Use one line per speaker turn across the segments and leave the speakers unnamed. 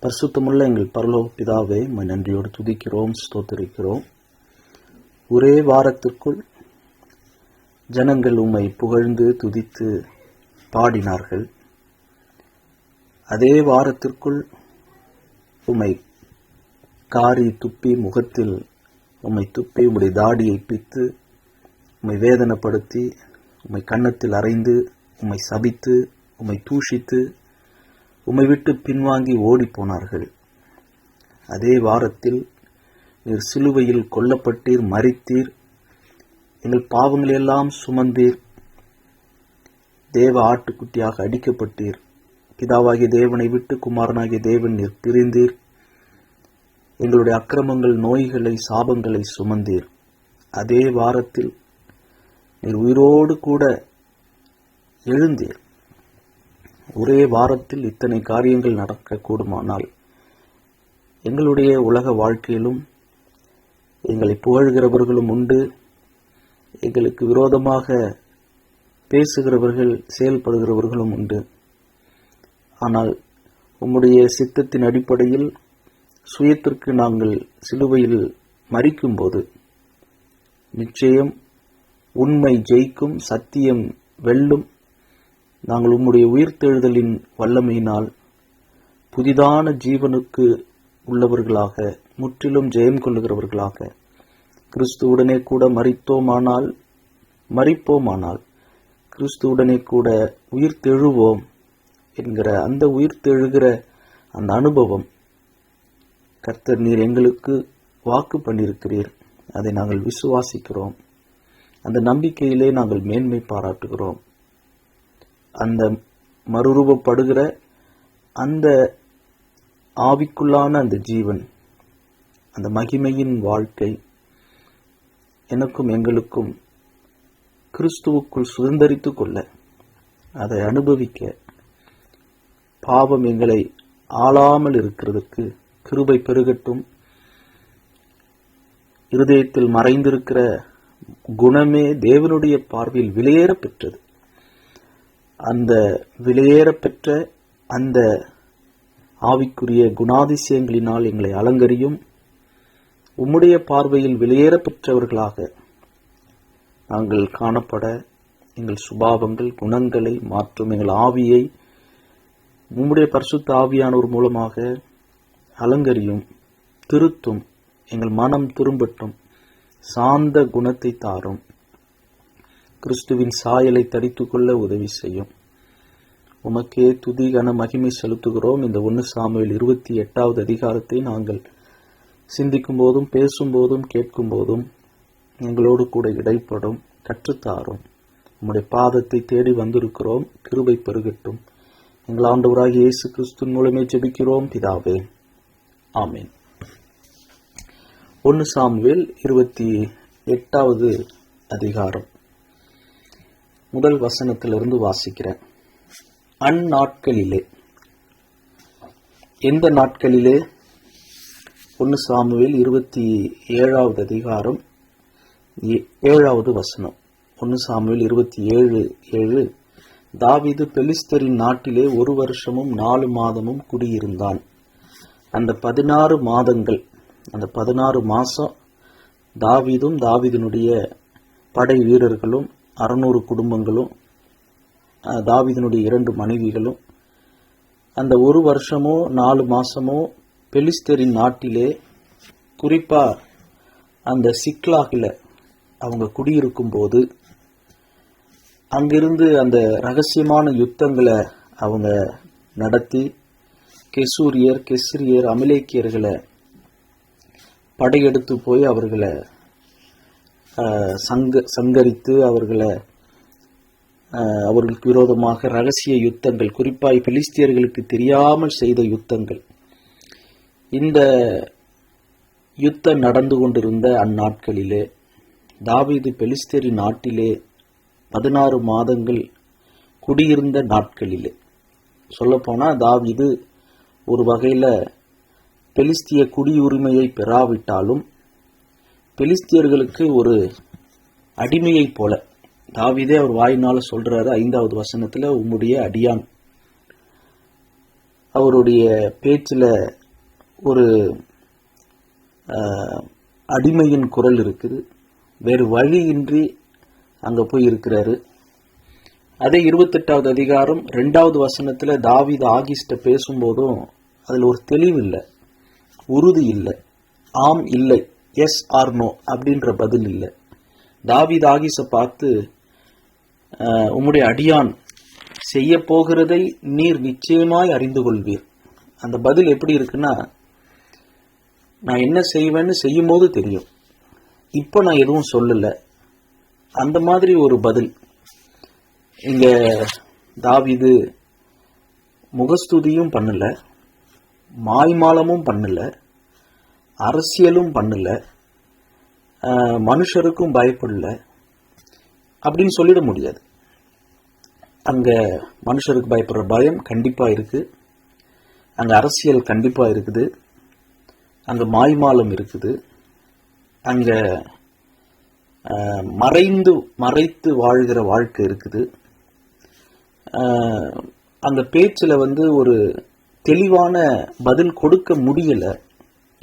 பரிசுத்தமுள்ள எங்கள் பரலோக பிதாவே, உம்மை நன்றியோடு துதிக்கிறோம், ஸ்தோத்திரிக்கிறோம். ஒரே வாரத்திற்குள் ஜனங்கள் உம்மை புகழ்ந்து துதித்து பாடினார்கள். அதே வாரத்திற்குள் உம்மை காரி துப்பி, முகத்தில் உம்மை துப்பி, உம்முடைய தாடியை பித்து, உம்மை வேதனைப்படுத்தி, உம்மை கன்னத்தில் அறைந்து, உம்மை சபித்து, உம்மை தூஷித்து, உம்மை விட்டு பின்வாங்கி ஓடி போனார்கள். அதே வாரத்தில் நீர் சிலுவையில் கொல்லப்பட்டீர், மரித்தீர், எங்கள் பாவங்களையெல்லாம் சுமந்தீர், தேவ ஆட்டுக்குட்டியாக அடிக்கப்பட்டீர், பிதாவாகிய தேவனை விட்டு குமாரனாகிய தேவன் நீர் பிரிந்தீர், எங்களுடைய அக்கிரமங்கள், நோய்களை, சாபங்களை சுமந்தீர். அதே வாரத்தில் நீர் உயிரோடு கூட எழுந்தீர். ஒரே வாரத்தில் இத்தனை காரியங்கள் நடக்க கூடுமானால் எங்களுடைய உலக வாழ்க்கையிலும் எங்களை புகழ்கிறவர்களும் உண்டு, எங்களுக்கு விரோதமாக பேசுகிறவர்கள், செயல்படுகிறவர்களும் உண்டு. ஆனால் உம்முடைய சித்தத்தின் அடிப்படையில் சுயத்திற்கு நாங்கள் சிலுவையில் மரிக்கும்போது நிச்சயம் உண்மை ஜெயிக்கும், சத்தியம் வெல்லும். நாங்கள் உம்முடைய உயிர்த்தெழுதலின் வல்லமையினால் புதிதான ஜீவனுக்கு உள்ளவர்களாக, முற்றிலும் ஜெயம் கொள்ளுகிறவர்களாக, கிறிஸ்துவுடனே கூட மரிப்போமானால் கிறிஸ்துவுடனே கூட உயிர்த்தெழுவோம் என்கிற அந்த உயிர்த்தெழுகிற அந்த அனுபவம் கர்த்தர் நீர் எங்களுக்கு வாக்கு பண்ணியிருக்கிறீர். அதை நாங்கள் விசுவாசிக்கிறோம். அந்த நம்பிக்கையிலே நாங்கள் மேன்மை பாராட்டுகிறோம். அந்த மறுரூபப்படுகிற அந்த ஆவிக்குள்ளான அந்த ஜீவன், அந்த மகிமையின் வாழ்க்கை எனக்கும் எங்களுக்கும் கிறிஸ்துவுக்குள் சுதந்தரித்துக் கொள்ள, அதை அனுபவிக்க, பாவம் எங்களை ஆளாமல் இருக்கிறதுக்கு கிருபை பெருகட்டும். இருதயத்தில் மறைந்திருக்கிற குணமே தேவனுடைய பார்வையில் விலையேற பெற்றது. அந்த விலையேற பெற்ற அந்த ஆவிக்குரிய குணாதிசயங்களினால் எங்களை அலங்கரியும். உம்முடைய பார்வையில் விலையேற பெற்றவர்களாக நாங்கள் காணப்பட எங்கள் சுபாவங்கள், குணங்களை மாற்றும் எங்கள் ஆவியை உம்முடைய பரிசுத்த ஆவியானோர் மூலமாக அலங்கரியும், திருத்தும். எங்கள் மனம் திரும்பட்டும், சாந்த குணத்தை தாரும், கிறிஸ்துவின் சாயலை தரித்துக் கொள்ள உதவி செய்யும். உமக்கே துதி கன மகிமை செலுத்துகிறோம். இந்த 1 சாமுவேல் 28வது அதிகாரத்தை நாங்கள் சிந்திக்கும் போதும், பேசும்போதும், கேட்கும் போதும் எங்களோடு கூட இடைப்படும், கற்றுத்தாரும். உம்முடைய பாதத்தை தேடி வந்திருக்கிறோம். கிருபை பெருகட்டும். எங்கள் ஆண்டவராகிய இயேசு கிறிஸ்துவின் மூலமே ஜெபிக்கிறோம் பிதாவே, ஆமேன். 1 சாமுவேல் 28வது அதிகாரம் முதல் வசனத்திலிருந்து வாசிக்கிறேன். அந்நாட்களிலே, எந்த நாட்களிலே? 1 சாமுவேல் 27வது அதிகாரம் 7வது வசனம். 1 சாமுவேல் 27:7. தாவீது பெலிஸ்தரின் நாட்டிலே 1 வருஷமும் 4 மாதமும் குடியிருந்தான். அந்த 16 மாதங்கள், அந்த 16 மாசம் தாவீதும் தாவீதினுடைய படை வீரர்களும் 600 குடும்பங்களும், தாவீதினுடைய 2 மனைவிகளும் அந்த 1 வருஷமோ 4 மாசமோ பெலிஸ்தரின் நாட்டிலே, குறிப்பா அந்த சிக்லாகில் அவங்க குடியிருக்கும் போது அங்கிருந்து அந்த ரகசியமான யுத்தங்களை அவங்க நடத்தி கெசூரியர், கெஸ்ரியர், அமலேக்கியர்களை படையெடுத்து போய் அவர்களை சங்கரித்து அவர்களுக்கு விரோதமாக ரகசிய யுத்தங்கள், குறிப்பாய் பெலிஸ்தியர்களுக்கு தெரியாமல் செய்த யுத்தங்கள், இந்த யுத்தம் நடந்து கொண்டிருந்த அந்நாட்களிலே தாவீது பெலிஸ்தியரின் நாட்டிலே 16 மாதங்கள் குடியிருந்த நாட்களிலே, சொல்லப்போனா தாவீது ஒரு வகையில் பெலிஸ்திய குடியுரிமையை பெறாவிட்டாலும் பெலிஸ்தியர்களுக்கு ஒரு அடிமையை போல, தாவீதே அவர் வாயினால சொல்றாரு 5வது வசனத்துல, உம்முடைய அடியான் அவருடைய பேச்சில் ஒரு அடிமையின் குரல் இருக்குது. வேறு வழியின்றி அங்கே போய் இருக்கிறாரு. அதே 28வது அதிகாரம் 2வது வசனத்தில் தாவீது ஆகீஸ்ட பேசும்போதும் அதில் ஒரு தெளிவு இல்லை, உறுதி இல்லை, ஆம் இல்லை, எஸ் ஆர் நோ அப்படின்ற பதில் இல்லை. தாவீது ஆகீஸை பார்த்து, உம்முடைய அடியான் செய்ய போகிறதை நீர் நிச்சயமாய் அறிந்து கொள்வீர். அந்த பதில் எப்படி இருக்குன்னா, நான் என்ன செய்வேன்னு செய்யும் போது தெரியும், இப்போ நான் எதுவும் சொல்லலை, அந்த மாதிரி ஒரு பதில். இங்க தாவீது முகஸ்துதியும் பண்ணல, மாய்மாலமும் பண்ணல, அரசியலும் பண்ணல, மனுஷருக்கும் பயப்படல அப்படின்னு சொல்லிட முடியாது. அங்க மனுஷருக்கு பயப்படுற பயம் கண்டிப்பா இருக்கு, அங்க அரசியல் கண்டிப்பா இருக்குது, அங்க மாய்மாலம் இருக்குது, அங்க மறைத்து வாழ்கிற வாழ்க்கை இருக்குது. அந்த பேச்சில் ஒரு தெளிவான பதில் கொடுக்க முடியல.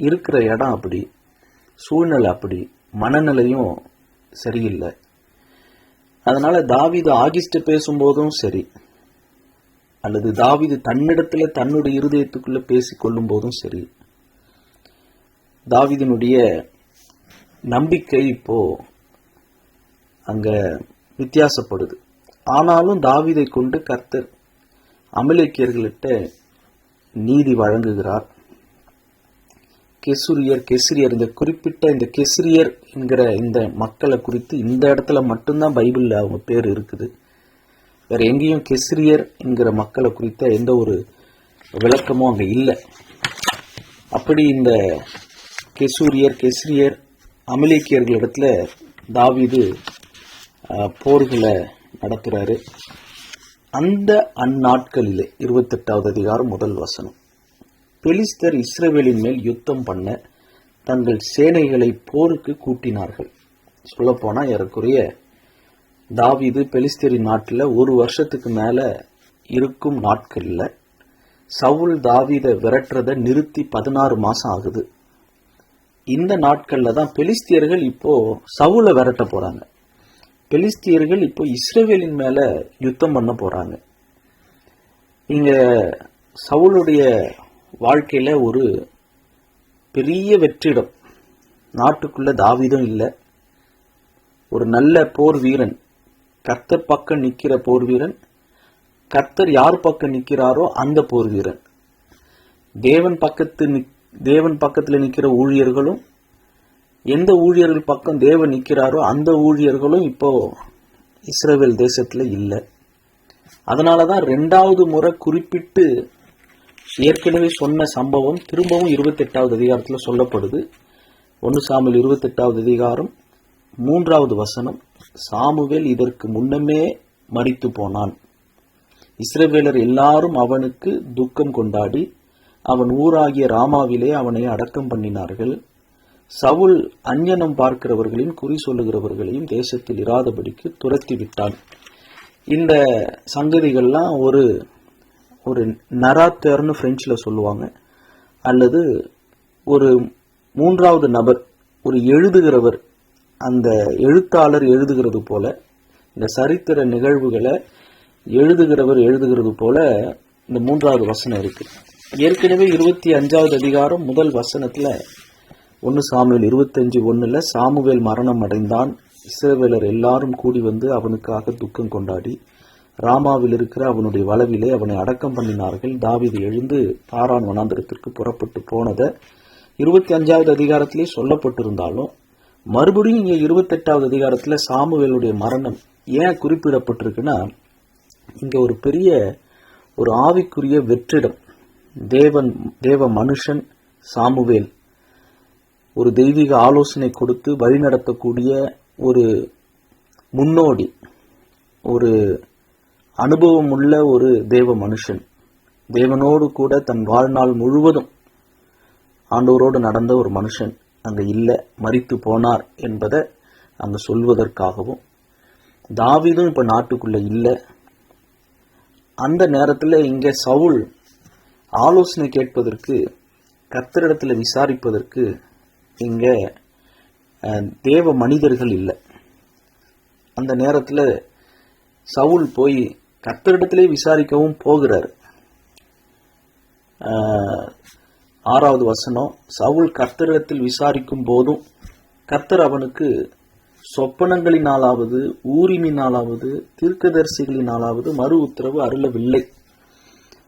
இருக்கிற இடம் அப்படி, சூழ்நிலை அப்படி, மனநிலையும் சரியில்லை. அதனால தாவீது ஆகீஸ்ட பேசும்போதும் சரி, அல்லது தாவீது தன்னிடத்துல தன்னுடைய இருதயத்துக்குள்ள பேசிக் கொள்ளும் போதும் சரி, தாவீதினுடைய நம்பிக்கை இப்போ அங்க வித்தியாசப்படுது. ஆனாலும் தாவீதை கொண்டு கர்த்தர் அமலேக்கியர்களிட்ட நீதி வழங்குகிறார். கெசிரியர் இந்த குறிப்பிட்ட இந்த கெசிரியர் என்கிற இந்த மக்களை குறித்து இந்த இடத்துல மட்டும்தான் பைபிள்ல அவங்க பேர் இருக்குது. வேற எங்கேயும் கெசிரியர் என்கிற மக்களை குறித்த எந்த ஒரு விளக்கமும் அங்க இல்லை. அப்படி இந்த கெசிரியர் அமலேக்கியர்களிடத்துல தாவீது போர்களை நடத்துறாரு. அந்த அந்நாட்களிலே 28வது அதிகாரம் 1 வசனம், பெலிஸ்தர் இஸ்ரவேலின் மேல் யுத்தம் பண்ண தங்கள் சேனைகளை போருக்கு கூட்டினார்கள். சொல்ல போனா ஏறக்குறைய தாவீது பெலிஸ்தரின் நாட்டில் 1 வருஷத்துக்கு மேல இருக்கும் நாட்கள்ல சவுல் தாவீதை விரட்டுறதை நிறுத்தி 16 மாசம் ஆகுது. இந்த நாட்கள்ல தான் பெலிஸ்தியர்கள் இப்போ சவுலை விரட்ட போறாங்க. பெலிஸ்தியர்கள் இப்போ இஸ்ரவேலின் மேல யுத்தம் பண்ண போறாங்க. இங்க சவுலுடைய வாழ்க்கையில ஒரு பெரிய வெற்றிடம். நாட்டுக்குள்ள தாவீதும் இல்லை, ஒரு நல்ல போர் வீரன், கர்த்தர் பக்கம் நிக்கிற போர் வீரன், கர்த்தர் யார் பக்கம் நிக்கிறாரோ அந்த போர் வீரன், தேவன் பக்கத்துல நிக்கிற ஊழியர்களும், எந்த ஊழியர்கள் பக்கம் தேவன் நிற்கிறாரோ அந்த ஊழியர்களும் இப்போ இஸ்ரவேல் தேசத்துல இல்லை. அதனாலதான் 2வது முறை குறிப்பிட்டு ஏற்கனவே சொன்ன சம்பவம் திரும்பவும் 28வது அதிகாரத்துல சொல்லப்படுது. 1 சாமுவேல் 28வது அதிகாரம் 3வது வசனம், சாமுவேல் இதற்கு முன்னமே மரித்து போனான். இஸ்ரவேலர் எல்லாரும் அவனுக்கு துக்கம் கொண்டாடி அவன் ஊராகிய ராமாவிலே அவனை அடக்கம் பண்ணினார்கள். சவுல் அஞ்ஞனம் பார்க்கிறவர்களையும் குறி சொல்லுகிறவர்களையும் தேசத்தில் இராதபடிக்கு துரத்தி விட்டான். இந்த சங்கதிகள்லாம் ஒரு நராத்தர்னு பிரெஞ்சில் சொல்லுவாங்க, அல்லது ஒரு 3வது நபர், ஒரு எழுதுகிறவர், அந்த எழுத்தாளர் எழுதுகிறது போல, இந்த சரித்திர நிகழ்வுகளை எழுதுகிறவர் எழுதுகிறது போல இந்த 3வது வசனம் இருக்கு. ஏற்கனவே 25வது அதிகாரம் 1 வசனத்துல 1 சாமுவேல் 25:1 சாமுவேல் மரணம் அடைந்தான், இஸ்ரவேலர் எல்லாரும் கூடி வந்து அவனுக்காக துக்கம் கொண்டாடி ராமாவில் இருக்கிற அவனுடைய வளவிலே அவனை அடக்கம் பண்ணினார்கள். தாவீது எழுந்து பாரான் வனாந்திரத்திற்கு புறப்பட்டு போனதை 25வது அதிகாரத்திலே சொல்லப்பட்டிருந்தாலும் மறுபடியும் இங்க 28வது அதிகாரத்துல சாமுவேலுடைய மரணம் ஏன் குறிப்பிடப்பட்டிருக்குன்னா, இங்க ஒரு பெரிய ஒரு ஆவிக்குரிய வெற்றிடம். தேவ மனுஷன் சாமுவேல் ஒரு தெய்வீக ஆலோசனை கொடுத்து வழிநடத்தக்கூடிய ஒரு முன்னோடி, ஒரு அனுபவம் உள்ள ஒரு தேவ மனுஷன், தேவனோடு கூட தன் வாழ்நாள் முழுவதும் ஆண்டவரோடு நடந்த ஒரு மனுஷன் அங்க இல்லை, மரித்து போனார் என்பதை அங்க சொல்வதற்காகவும், தாவீதும் இப்ப நாட்டுக்குள்ள இல்லை. அந்த நேரத்தில் இங்க சவுல் ஆலோசனை கேட்பதற்கு, கர்த்தரிடத்தில் விசாரிப்பதற்கு இங்க தேவ மனிதர்கள் இல்லை. அந்த நேரத்தில் சவுல் போய் கர்த்தரிடத்திலே விசாரிக்கவும் போகிறார். 6வது வசனம், சவுல் கர்த்தரிடத்தில் விசாரிக்கும் போதும் கர்த்தர் அவனுக்கு சொப்பனங்களினாலாவது ஊரிமினாலாவது தீர்க்கதரிசிகளினாலாவது மறு உத்தரவு அருளவில்லை.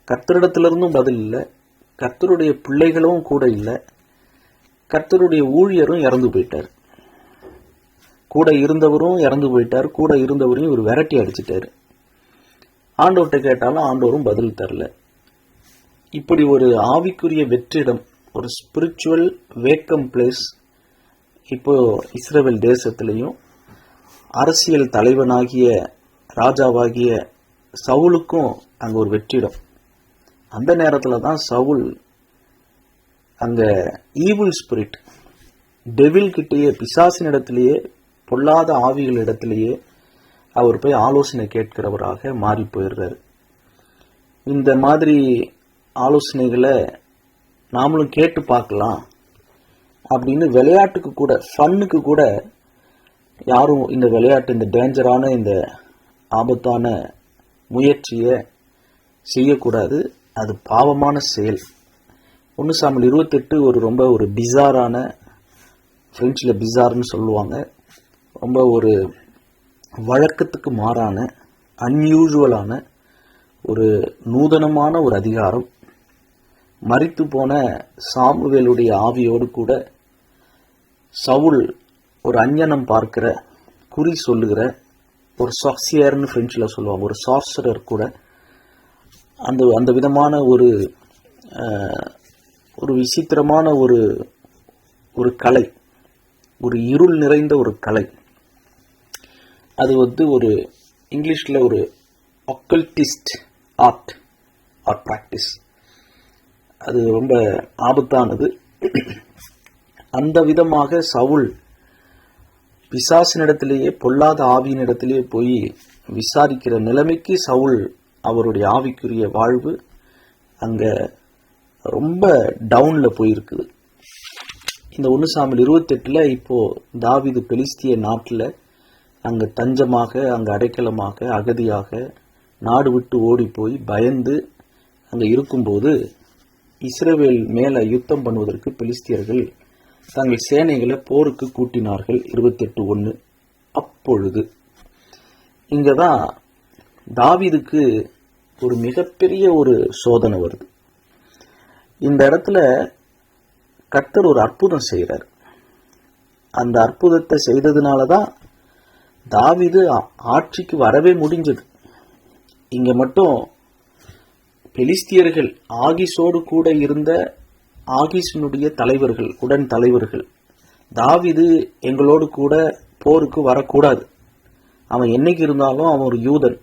கர்த்தரிடத்திலிருந்தும் பதில் இல்லை, கர்த்தருடைய பிள்ளைகளும் கூட இல்லை, கர்த்தருடைய ஊழியரும் இறந்து போயிட்டார், கூட இருந்தவரும் இறந்து போயிட்டார், கூட இருந்தவரையும் இவர் விரட்டி அடிச்சிட்டாரு. ஆண்டவர்கிட்ட கேட்டாலும் ஆண்டவரும் பதில் தரல. இப்படி ஒரு ஆவிக்குரிய வெற்றிடம், ஒரு ஸ்பிரிச்சுவல் வேக்கம் பிளேஸ் இப்போ இஸ்ரவேல் தேசத்திலையும் அரசியல் தலைவனாகிய ராஜாவாகிய சவுலுக்கும் அங்கே ஒரு வெற்றிடம். அந்த நேரத்தில் தான் சவுல் அங்க ஈவில் ஸ்பிரிட், டெவில் கிட்டேயே, பிசாசினிடத்திலேயே, பொல்லாத ஆவிகளிடத்திலேயே அவர் போய் ஆலோசனை கேட்கிறவராக மாறி போயிடுறாரு. இந்த மாதிரி ஆலோசனைகளை நாமளும் கேட்டு பார்க்கலாம் அப்படின்னு விளையாட்டுக்கு கூட, ஃபன்னுக்கு கூட யாரும் இந்த விளையாட்டு, இந்த டேஞ்சரான, இந்த ஆபத்தான முயற்சியை செய்யக்கூடாது. அது பாவமான செயல். 1 சாமுவேல் 28 ரொம்ப ஒரு பிசாரான, பிரெஞ்சில் பிசார்னு சொல்லுவாங்க, ரொம்ப ஒரு வழக்கத்துக்கு மாறான, அன்யூசுவலான, ஒரு நூதனமான ஒரு அதிகாரம். மரித்து போன சாமுவேலுடைய ஆவியோடு கூட சவுல் ஒரு அஞ்ஞனம் பார்க்கிற, குறி சொல்லுகிற, ஒரு சாக்சியர்னு பிரெஞ்சில் சொல்லுவாங்க, ஒரு சார்சரர் கூட அந்த விதமான ஒரு விசித்திரமான ஒரு கலை, ஒரு இருள் நிறைந்த ஒரு கலை. அது ஒரு இங்கிலீஷில் ஒரு அக்கல்டிஸ்ட் ஆர்ட் ஆர் பிராக்டிஸ். அது ரொம்ப ஆபத்தானது. அந்த விதமாக சவுல் பிசாசினிடத்திலேயே, பொல்லாத ஆவியினிடத்திலேயே போய் விசாரிக்கிற நிலைமைக்கு சவுல் அவருடைய ஆவிக்குரிய வாழ்வு அங்க ரொம்ப டவுன்ல போயிருக்குது. இந்த 1 சாமுவேல் 28 இப்போ தாவீது பெலிஸ்திய நாட்டில் அங்க தஞ்சமாக, அங்க அடைக்கலமாக, அகதியாக, நாடு விட்டு ஓடி போய் பயந்து அங்க இருக்கும்போது இஸ்ரவேல் மேல யுத்தம் பண்ணுவதற்கு பெலிஸ்தியர்கள் தங்கள் சேனைகளை போருக்கு கூட்டினார்கள். 28:1. அப்பொழுது இங்கதான் தாவீதுக்கு ஒரு மிகப்பெரிய ஒரு சோதனை வருது. இந்த இடத்துல கர்த்தர் ஒரு அற்புதம் செய்கிறார். அந்த அற்புதத்தை செய்ததுனாலதான் தாவீது ஆட்சிக்கு வரவே முடிஞ்சது. இங்க மட்டும் பெலிஸ்தியர்கள், ஆகிஸோடு கூட இருந்த ஆகிஸினுடைய தலைவர்கள், உடன் தலைவர்கள், தாவீது எங்களோடு கூட போருக்கு வரக்கூடாது, அவன் என்னைக்கு இருந்தாலும் அவன் ஒரு யூதன்,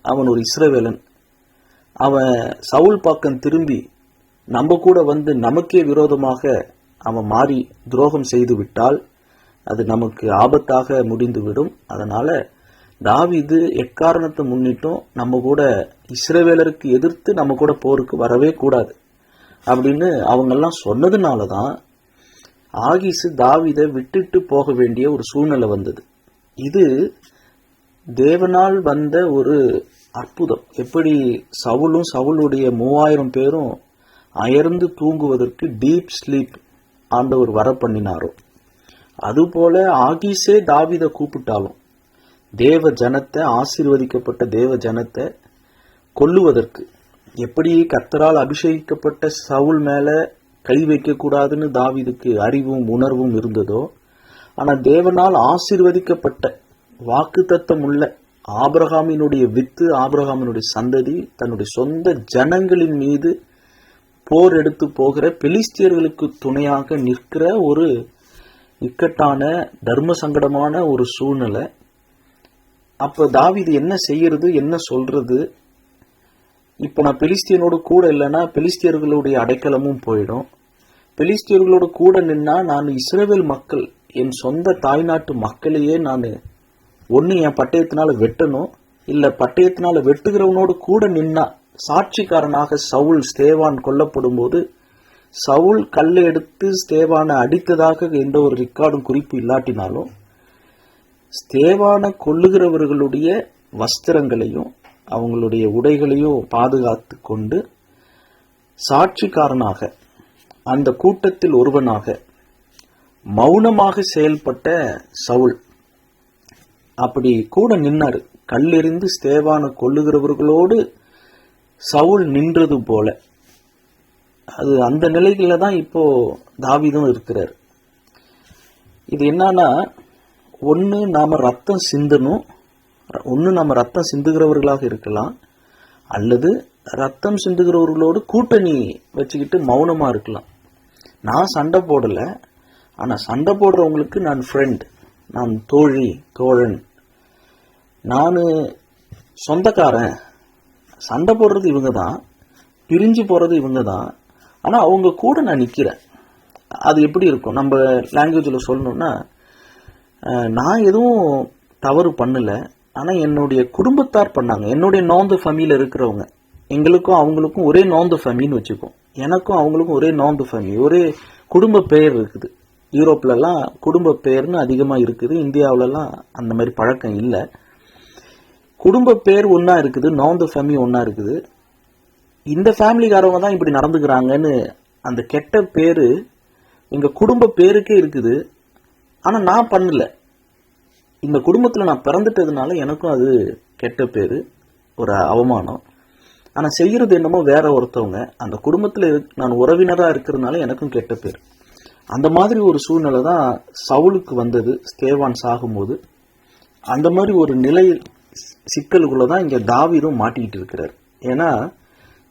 அவன் ஒரு இஸ்ரவேலன், அவன் சவுல் பக்கம் திரும்பி நம்ம கூட வந்து நமக்கே விரோதமாக அவன் மாறி துரோகம் செய்து விட்டால் அது நமக்கு ஆபத்தாக முடிந்துவிடும். அதனால தாவீது எக்காரணத்தை முன்னிட்டும் நம்ம கூட இஸ்ரவேலருக்கு எதிர்த்து நம்ம கூட போருக்கு வரவே கூடாது அப்படின்னு அவங்கெல்லாம் சொன்னதுனாலதான் ஆகிசு தாவீதை விட்டுட்டு போக வேண்டிய ஒரு சூழ்நிலை வந்தது. இது தேவனால் வந்த ஒரு அற்புதம். எப்படி சவுலும் சவுளுடைய 3000 பேரும் அயர்ந்து தூங்குவதற்கு டீப் ஸ்லீப் ஆண்டவர் வர பண்ணினாரோ, அதுபோல ஆகிசே தாவீதை கூப்பிட்டாலும் தேவ ஜனத்தை, ஆசீர்வதிக்கப்பட்ட தேவ ஜனத்தை கொல்லுவதற்கு, எப்படி கர்த்தரால் அபிஷேகிக்கப்பட்ட சவுல் மேல கை வைக்க கூடாதுன்னு தாவீதுக்கு அறிவும் உணர்வும் இருந்ததோ, ஆனா தேவனால் ஆசீர்வதிக்கப்பட்ட வாக்குத்தத்தம் உள்ள ஆபிரகாமினுடைய வித்து, ஆபிரகாமினுடைய சந்ததி தன்னுடைய சொந்த ஜனங்களின் மீது போர் எடுத்து போகிற பெலிஸ்தியர்களுக்கு துணையாக நிற்கிற ஒரு இக்கட்டான தர்ம சங்கடமான ஒரு சூழ்நிலை. அப்ப தாவீது என்ன செய்யறது, என்ன சொல்றது? இப்ப நான் பெலிஸ்தியனோடு கூட இல்லைன்னா பெலிஸ்தியர்களுடைய அடைக்கலமும் போயிடும். பெலிஸ்தியர்களோடு கூட நின்னா நான் இஸ்ரவேல் மக்கள், என் சொந்த தாய்நாட்டு மக்களையே நான் ஒன்னு என் பட்டயத்தினால வெட்டணும், இல்ல பட்டயத்தினால வெட்டுகிறவனோடு கூட நின்னா சாட்சிக்காரனாக சவுல் ஸ்தேவான் கொல்லப்படும் போது சவுல் கல்லை எடுத்து ஸ்தேவானை அடித்ததாக எந்த ஒரு ரெக்கார்டும் குறிப்பு இல்லாட்டினாலும் ஸ்தேவானை கொல்லுகிறவர்களுடைய வஸ்திரங்களையும் அவங்களுடைய உடைகளையும் பாதுகாத்து கொண்டு சாட்சிக்காரனாக அந்த கூட்டத்தில் ஒருவனாக மௌனமாக செயல்பட்ட சவுல் அப்படி கூட நின்னாரு. கல்லெறிந்து ஸ்தேவானை கொல்லுகிறவர்களோடு சவுல் நின்றது போல. அது அந்த நிலையில தான் இப்போ தாவீதும் இருக்கிறார். இது என்னன்னா, ஒன்று நாம ரத்தம் சிந்தணும், ஒன்று நம்ம ரத்தம் சிந்துகிறவர்களாக இருக்கலாம், அல்லது ரத்தம் சிந்துகிறவர்களோடு கூட்டணி வச்சுக்கிட்டு மௌனமா இருக்கலாம். நான் சண்டை போடல, ஆனா சண்டை போடுறவங்களுக்கு நான் ஃப்ரெண்ட், நான் தோழி, தோழன், நான் சொந்தக்காரன். சண்டை போடுறது இவங்க தான், பிரிஞ்சு போறது இவங்க தான், ஆனா அவங்க கூட நான் நிக்கிறேன். அது எப்படி இருக்கும்? நம்ம லாங்குவேஜ்ல சொல்லணும்னா, நான் எதுவும் தவறு பண்ணல, ஆனா என்னுடைய குடும்பத்தார் பண்ணாங்க. என்னுடைய நோந்து ஃபேமிலியில இருக்கிறவங்க, எங்களுக்கும் அவங்களுக்கும் ஒரே நோந்து ஃபேமிலின்னு வச்சுக்கோம். எனக்கும் அவங்களுக்கும் ஒரே நோந்து ஃபேமிலி, ஒரே குடும்ப பெயர் இருக்குது. யூரோப்லலாம் குடும்ப பெயர்னு அதிகமாக இருக்குது, இந்தியாவிலலாம் அந்த மாதிரி பழக்கம் இல்லை. குடும்ப பேர் ஒன்றா இருக்குது, நோந்து ஃபேமிலி ஒன்றா இருக்குது. இந்த ஃபேமிலிக்காரவங்க தான் இப்படி நடந்துக்கிறாங்கன்னு அந்த கெட்ட பேர் எங்கள் குடும்ப பேருக்கே இருக்குது. ஆனால் நான் பண்ணல, இந்த குடும்பத்தில் நான் பிறந்துட்டதுனால எனக்கும் அது கெட்ட பேர், ஒரு அவமானம். ஆனால் செய்கிறது என்னமோ வேற ஒருத்தவங்க, அந்த குடும்பத்தில் நான் உறவினராக இருக்கிறதுனால எனக்கும் கெட்ட பேர். அந்த மாதிரி ஒரு சூழ்நிலை தான் சவுலுக்கு வந்தது ஸ்தேவான் சாகும்போது. அந்த மாதிரி ஒரு நிலை சிக்கலுக்குள்ள தான் இங்கே தாவீதும் மாட்டிக்கிட்டு இருக்கிறார். ஏன்னா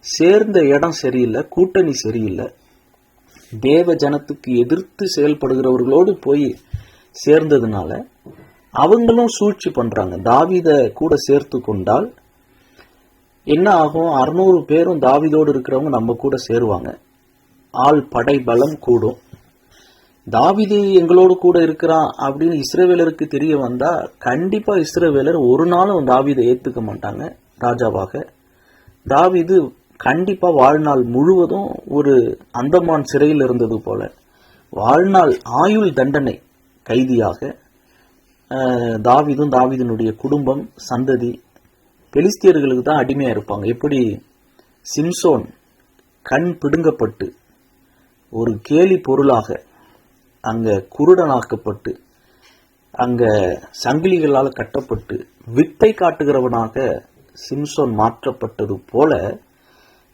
சேர்ந்த இடம் சரியில்லை, கூட்டணி சரியில்லை, தேவ ஜனத்துக்கு எதிர்த்து செயல்படுகிறவர்களோடு போய் சேர்ந்ததுனால அவங்களும் சூழ்ச்சி பண்றாங்க. தாவீத கூட சேர்த்து கொண்டால் என்ன ஆகும்? 600 பேரும் தாவீதோடு இருக்கிறவங்க நம்ம கூட சேருவாங்க, ஆள் படை பலம் கூடும். தாவீது எங்களோடு கூட இருக்கிறான் அப்படின்னு இஸ்ரவேலருக்கு தெரிய வந்தா கண்டிப்பா இஸ்ரவேலர் ஒரு நாளும் தாவீதை ஏத்துக்க மாட்டாங்க ராஜாவாக. தாவீது கண்டிப்பா வாழ்நாள் முழுவதும் ஒரு அந்தமான் சிறையில் இருந்தது போல வாழ்நாள் ஆயுள் தண்டனை கைதியாக தாவீதும் தாவீதினுடைய குடும்பம் சந்ததி பெலிஸ்தியர்களுக்கு தான் அடிமையா இருப்பாங்க. எப்படி சிம்சோன் கண் பிடுங்கப்பட்டு ஒரு கேலி பொருளாக அங்க குருடனாக்கப்பட்டு அங்க சங்கிலிகளால் கட்டப்பட்டு வித்தை காட்டுகிறவனாக சிம்சோன் மாற்றப்பட்டது போல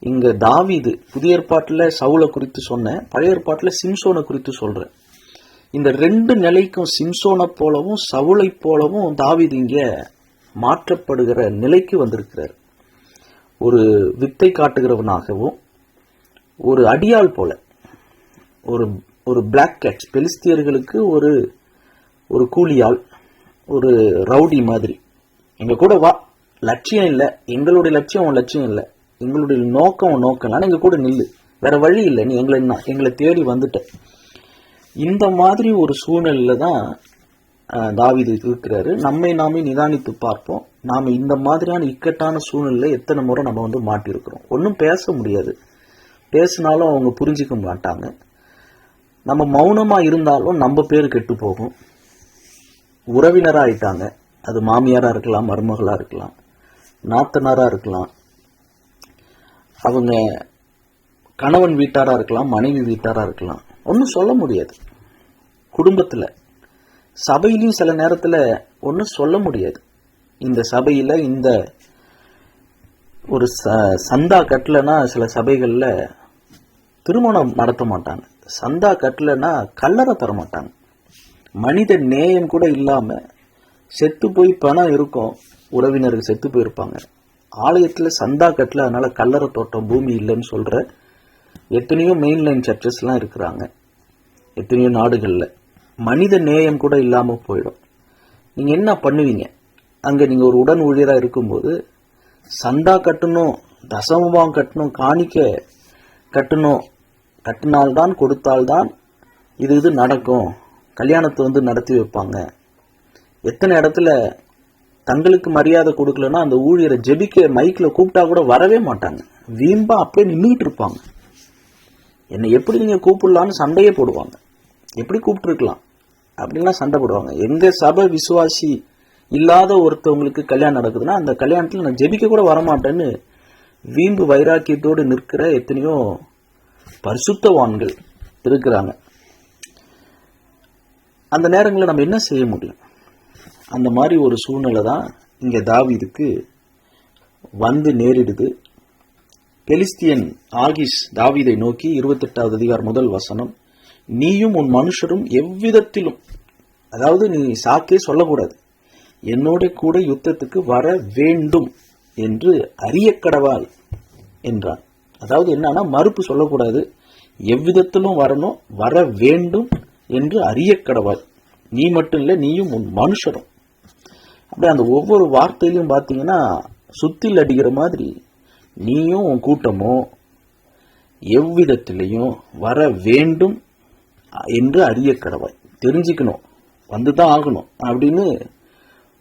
இங்க தாவீது புதிய ஏற்பாட்டில் சவுலை குறித்து சொன்ன, பழைய ஏற்பாட்டில் சிம்சோனை குறித்து சொல்றேன். இந்த ரெண்டு நிலைக்கும் சிம்சோனை போலவும் சவுளை போலவும் தாவீது இங்க மாற்றப்படுகிற நிலைக்கு வந்திருக்கிறார். ஒரு வித்தை காட்டுகிறவனாகவும் ஒரு அடியாள் போல, ஒரு பிளாக் கேட்ச், பெலிஸ்தியர்களுக்கு ஒரு கூலியாள், ஒரு ரவுடி மாதிரி. எங்க கூட வா, லட்சியம் இல்லை, எங்களுடைய லட்சியம் உன் லட்சியம் இல்லை, எங்களுடைய நோக்கம் உன் நோக்கம் இல்லை, எங்க கூட நில்லு, வேற வழி இல்லை, நீ எங்களை தேடி வந்துட்ட. இந்த மாதிரி ஒரு சூழ்நிலையில தான் தாவீது இருக்கிறாரு. நம்மை நாமே நிதானித்து பார்ப்போம். நாம இந்த மாதிரியான இக்கட்டான சூழ்நிலை எத்தனை முறை நம்ம மாட்டிருக்கிறோம். ஒன்றும் பேச முடியாது, பேசினாலும் அவங்க புரிஞ்சிக்க மாட்டாங்க. நம்ம மௌனமா இருந்தாலும் நம்ம பேரு கெட்டு போகும். உறவினரா ஆயிட்டாங்க, அது மாமியாரா இருக்கலாம், மருமகளா இருக்கலாம், நாத்தனாரா இருக்கலாம், அவங்க கணவன் வீட்டாரா இருக்கலாம், மனைவி வீட்டாரா இருக்கலாம், ஒன்றும் சொல்ல முடியாது. குடும்பத்துல சபையிலையும் சில நேரத்துல ஒன்றும் சொல்ல முடியாது. இந்த சபையில இந்த ஒரு சந்தா கட்டலன்னா சில சபைகள்ல திருமணம் நடத்த மாட்டாங்க, சந்தா கட்டலன்னா கல்லறை தர மாட்டாங்க. மனித நேயம் கூட இல்லாம செத்து போய் பணம் இருக்கும், உறவினருக்கு செத்து போயிருப்பாங்க, ஆலயத்துல சந்தா கட்டல, அதனால கல்லறை தோட்டம் பூமி இல்லைன்னு சொல்ற எத்தனையோ மெயின்லைன் சர்ச்சஸ்லாம் இருக்கிறாங்க எத்தனையோ நாடுகள்ல. மனித நேயம் கூட இல்லாம போயிடும். நீங்க என்ன பண்ணுவீங்க அங்க? நீங்க ஒரு உடன் ஊழியரா இருக்கும்போது சந்தா கட்டணும், தசமபாகம் கட்டணும், காணிக்க கட்டணும், கட்டினால்தான் கொடுத்தால்தான் இது நடக்கும், கல்யாணத்தை நடத்தி வைப்பாங்க. எத்தனை இடத்துல தங்களுக்கு மரியாதை கொடுக்கலன்னா அந்த ஊழியரை ஜெபிக்க மைக்கில் கூப்பிட்டா கூட வரவே மாட்டாங்க. வீம்பா அப்படியே நின்றுட்டு இருப்பாங்க. என்னை எப்படி நீங்க கூப்பிடலான்னு சண்டையே போடுவாங்க. எப்படி கூப்பிட்டுருக்கலாம் அப்படின்லாம் சண்டை போடுவாங்க. எங்க சபை விசுவாசி இல்லாத ஒருத்தவங்களுக்கு கல்யாணம் நடக்குதுன்னா அந்த கல்யாணத்தில் நான் ஜெபிக்க கூட வரமாட்டேன்னு வீம்பு வைராக்கியத்தோடு நிற்கிற எத்தனையோ பரிசுத்தவான்கள் இருக்கிறாங்க. அந்த நேரங்களில் நம்ம என்ன செய்ய முடியும்? அந்த மாதிரி ஒரு சூழ்நிலை தான் இங்கே தாவீதுக்கு வந்து நேரிடுது. பெலிஸ்தியன் ஆகிஸ் தாவீதை நோக்கி 28வது அதிகாரம் 1 வசனம், நீயும் உன் மனுஷரும் எவ்விதத்திலும், அதாவது நீ சாக்கே சொல்லக்கூடாது, என்னோட கூட யுத்தத்துக்கு வர வேண்டும் என்று அறியக்கடவாய் என்றான். அதாவது என்னன்னா மறுப்பு சொல்லக்கூடாது, எவ்விதத்திலும் வரணும், வர வேண்டும் என்று அறியக்கடவாய். நீ மட்டும் இல்லை, நீயும் உன் மனுஷரும். அப்படியே அந்த ஒவ்வொரு வார்த்தையிலும் பார்த்தீங்கன்னா சுத்தில் அடிக்கிற மாதிரி நீயும் உன் கூட்டமோ எவ்விதத்திலையும் வர வேண்டும் என்று அறியக்கடவாய். தெரிஞ்சுக்கணும், வந்துதான் ஆகணும் அப்படின்னு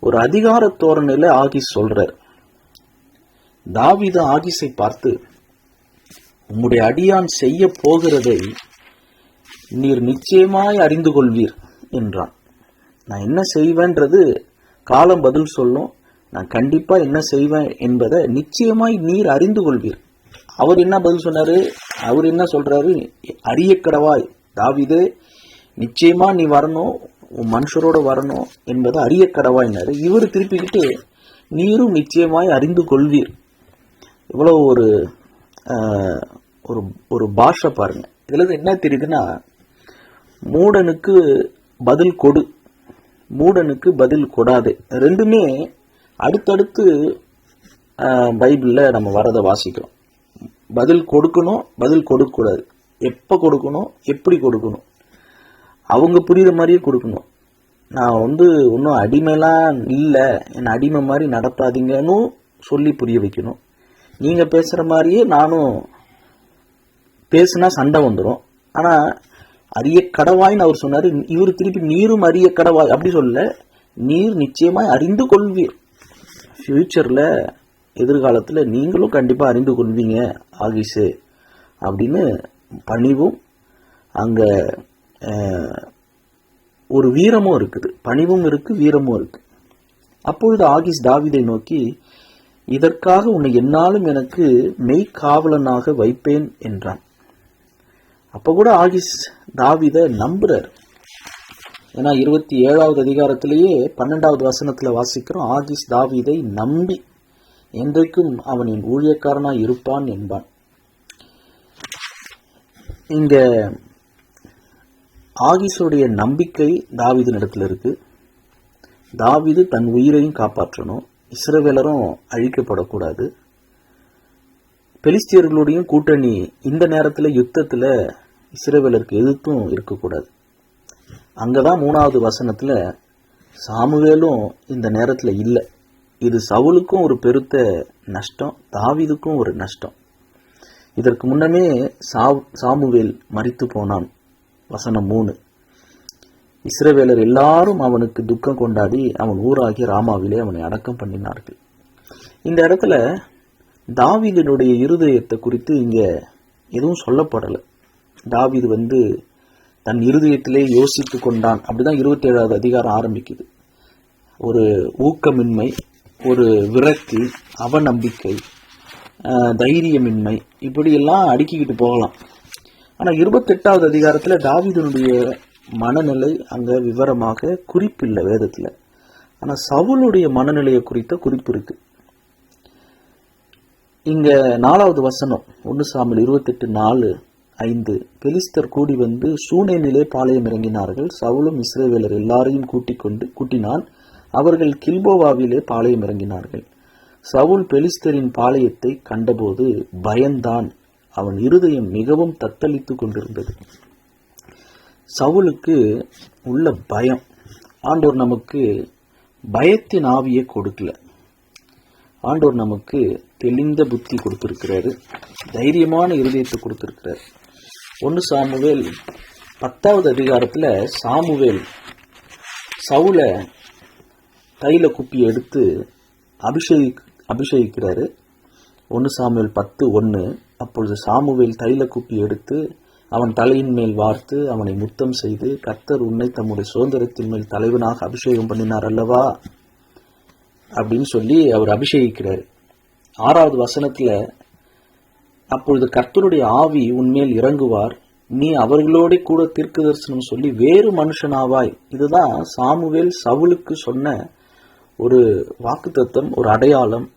ஒரு அதிகார தோரணையில ஆகிஸ் சொல்றார். தாவீது ஆகிஸை பார்த்து, உம்முடைய அடியான் செய்ய போகிறதை நீர் நிச்சயமாய் அறிந்து கொள்வீர் என்றான். நான் என்ன செய்வேன்றது காலம் பதில் சொல்லும். நான் கண்டிப்பா என்ன செய்வேன் என்பதை நிச்சயமாய் நீர் அறிந்து கொள்வீர். அவர் என்ன பதில் சொன்னாரு? அவர் என்ன சொல்றாரு? அறியக்கடவாய் தாவீதே, நிச்சயமா நீ வரணும், உன் மனுஷரோட வரணும் என்பதை அறியக்கடவாயினாரு. இவர் திருப்பிக்கிட்டு நீரும் நிச்சயமாய் அறிந்து கொள்வீர். இவ்வளவு ஒரு பாஷை பாருங்க. இதுல என்ன தெரியுதுன்னா, மூடனுக்கு பதில் கொடு, மூடனுக்கு பதில் கொடாது, ரெண்டுமே அடுத்தடுத்து பைபிளில் நம்ம வரதை வாசிக்கிறோம். பதில் கொடுக்கணும், பதில் கொடுக்கக்கூடாது, எப்போ கொடுக்கணும், எப்படி கொடுக்கணும், அவங்க புரியுற மாதிரியே கொடுக்கணும். நான் ஒன்றும் அடிமைலாம் இல்லை, என்னை அடிமை மாதிரி நடத்தாதீங்கன்னு சொல்லி புரிய வைக்கணும். நீங்கள் பேசுகிற மாதிரியே நானும் பேசுனா சண்டை வந்துடும். ஆனால் அறிய கடவாய்ன்னு அவர் சொன்னார். இவர் திருப்பி நீரும் அறிய கடவாய் அப்படி சொல்ல, நீர் நிச்சயமாய் அறிந்து கொள்வீர். ஃபியூச்சரில் எதிர்காலத்தில் நீங்களும் கண்டிப்பாக அறிந்து கொள்வீங்க ஆகிஸே அப்படின்னு பணிவும் அங்கே ஒரு வீரமும் இருக்குது. பணிவும் இருக்கு, வீரமும் இருக்கு. அப்பொழுது ஆகிஸ் தாவீதை நோக்கி, இதற்காக உன்னை என்னாலும் எனக்கு மெய்காவலனாக வைப்பேன் என்றான். அப்ப கூட ஆகிஸ் தாவீதை நம்புறார். ஏன்னா 27வது அதிகாரத்திலேயே 12வது வசனத்துல வாசிக்கிறோம், ஆகிஸ் தாவீதை நம்பி என்றைக்கும் அவனின் ஊழியக்காரனாய் இருப்பான் என்பான். இங்க ஆகிஸுடைய நம்பிக்கை தாவீது இடத்துல இருக்கு. தாவீது தன் உயிரையும் காப்பாற்றணும், இஸ்ரவேலரும் அழிக்கப்படக்கூடாது, பெலிஸ்தியர்களுடையும் கூட்டணி இந்த நேரத்தில் யுத்தத்தில் இஸ்ரவேலருக்கு எதிர்த்தும் இருக்கக்கூடாது. அங்கதான் 3வது வசனத்துல சாமுவேலும் இந்த நேரத்தில் இல்லை. இது சவுலுக்கும் ஒரு பெருத்த நஷ்டம், தாவீதுக்கும் ஒரு நஷ்டம். இதற்கு முன்னமே சாமுவேல் மரித்து போனான். வசனம் 3, இஸ்ரவேலர் எல்லாரும் அவனுக்கு துக்கம் கொண்டாடி அவன் ஊராகிய ராமாவிலே அவனை அடக்கம் பண்ணினார்கள். இந்த இடத்துல தாவீதினுடைய இருதயத்தை குறித்து இங்க எதுவும் சொல்லப்படலை. தாவீது தன் இருதயத்திலே யோசித்து கொண்டான், அப்படிதான் 27வது அதிகாரம் ஆரம்பிக்குது. ஒரு ஊக்கமின்மை, ஒரு விரக்தி, அவநம்பிக்கை, தைரியமின்மை, இப்படியெல்லாம் அடுக்கிக்கிட்டு போகலாம். ஆனால் 28வது அதிகாரத்தில் தாவீதினுடைய மனநிலை அங்கே விவரமாக குறிப்பில்லை வேதத்தில். ஆனால் சவுலுடைய மனநிலையை குறித்த குறிப்பு இருக்கு. இங்க 4வது வசனம் 1 சாமுவேல் 28:4-5, பெலிஸ்தர் கூடி சூனேமிலே பாளையம் இறங்கினார்கள். சவுலும் இஸ்ரவேலர் எல்லாரையும் கூட்டினான். அவர்கள் கில்போவாவிலே பாளையம் இறங்கினார்கள். சவுல் பெலிஸ்தரின் பாளையத்தை கண்டபோது பயந்தான், அவன் இருதயம் மிகவும் தத்தளித்து கொண்டிருந்தது. சவுலுக்கு உள்ள பயம். ஆண்டவர் நமக்கு பயத்தின் ஆவியை கொடுக்கல, ஆண்டவர் நமக்கு தெளிந்த புத்தி கொடுத்திருக்கிறாரு, தைரியமான இருதயத்தை கொடுத்திருக்கிறார். 1 சாமுவேல் 10வது அதிகாரத்துல சாமுவேல் சவுலை தைல குப்பியை எடுத்து அபிஷேகிக்கிறாரு. 1 சாமுவேல் 10:1. அப்பொழுது சாமுவேல் தைல குப்பி எடுத்து அவன் தலையின் மேல் வார்த்து அவனை முத்தம் செய்து, கர்த்தர் உன்னை தம்முடைய சுதந்திரத்தின் மேல் தலைவனாக அபிஷேகம் பண்ணினார் அல்லவா அப்படின்னு சொல்லி அவர் அபிஷேகிக்கிறார். 6வது வசனத்துல, அப்பொழுது கர்த்தருடைய ஆவி உன்மேல் இறங்குவார், நீ அவர்களோட கூட தீர்க்க தரிசனம் சொல்லி வேறு மனுஷனாவாய். இதுதான் சாமுவேல் சவுலுக்கு சொன்ன ஒரு வாக்குத்தத்தம், ஒரு அடையாளம்,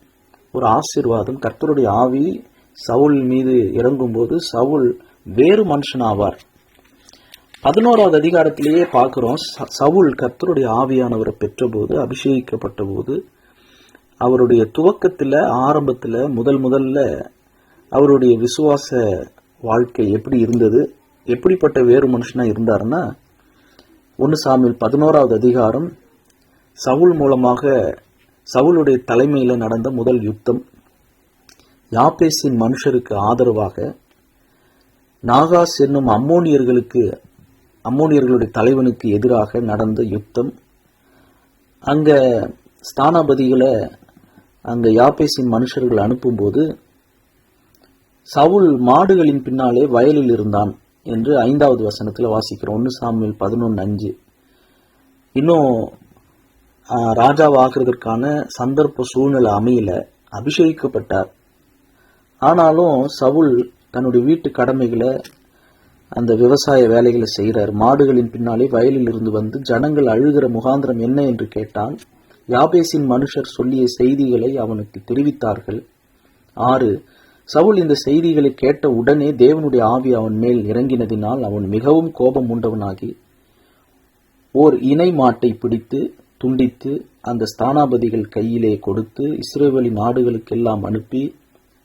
ஒரு ஆசீர்வாதம். கர்த்தருடைய ஆவி சவுல் மீது இறங்கும் போது சவுல் வேறு மனுஷனாவார். 11வது அதிகாரத்திலேயே பார்க்கிறோம், சவுல் கர்த்தருடைய ஆவியானவரை பெற்றபோது, அபிஷேகிக்கப்பட்ட போது, அவருடைய துவக்கத்துல ஆரம்பத்துல முதல்ல அவருடைய விசுவாச வாழ்க்கை எப்படி இருந்தது, எப்படிப்பட்ட வேறு மனுஷனா இருந்தாருன்னா, 1 சாமுவேல் 11வது அதிகாரம் சவுல் மூலமாக சவுலுடைய தலைமையில நடந்த முதல் யுத்தம். யாபேசின் மனுஷருக்கு ஆதரவாக நாகாஸ் என்னும் அம்மோனியர்களுடைய தலைவனுக்கு எதிராக நடந்த யுத்தம். அங்க ஸ்தானாபதிகளை அங்க யாபேசின் மனுஷர்கள் அனுப்பும்போது சவுல் மாடுகளின் பின்னாலே வயலில் இருந்தான் என்று 5வது வசனத்துல வாசிக்கிறோம். 1 சாமுவேல் 11:5. இன்னும் ராஜாவாகிறதுக்கான சந்தர்ப்ப சூழ்நிலை அமையல, அபிஷேகிக்கப்பட்டார். ஆனாலும் சவுல் தன்னுடைய வீட்டு கடமைகளை, அந்த விவசாய வேலைகளை செய்கிறார். மாடுகளின் பின்னாலே வயலில் இருந்து வந்து ஜனங்கள் அழுகிற முகாந்திரம் என்ன என்று கேட்டான். யாபேசின் மனுஷர் சொல்லிய செய்திகளை அவனுக்கு தெரிவித்தார்கள். 6. சவுல் இந்த செய்திகளை கேட்ட உடனே தேவனுடைய ஆவி அவன் மேல் இறங்கினதினால் அவன் மிகவும் கோபம் உண்டவனாகி ஓர் இணை மாட்டை பிடித்து துண்டித்து அந்த ஸ்தானாபதிகள் கையிலே கொடுத்து இஸ்ரவேலின் நாடுகளுக்கெல்லாம் அனுப்பி,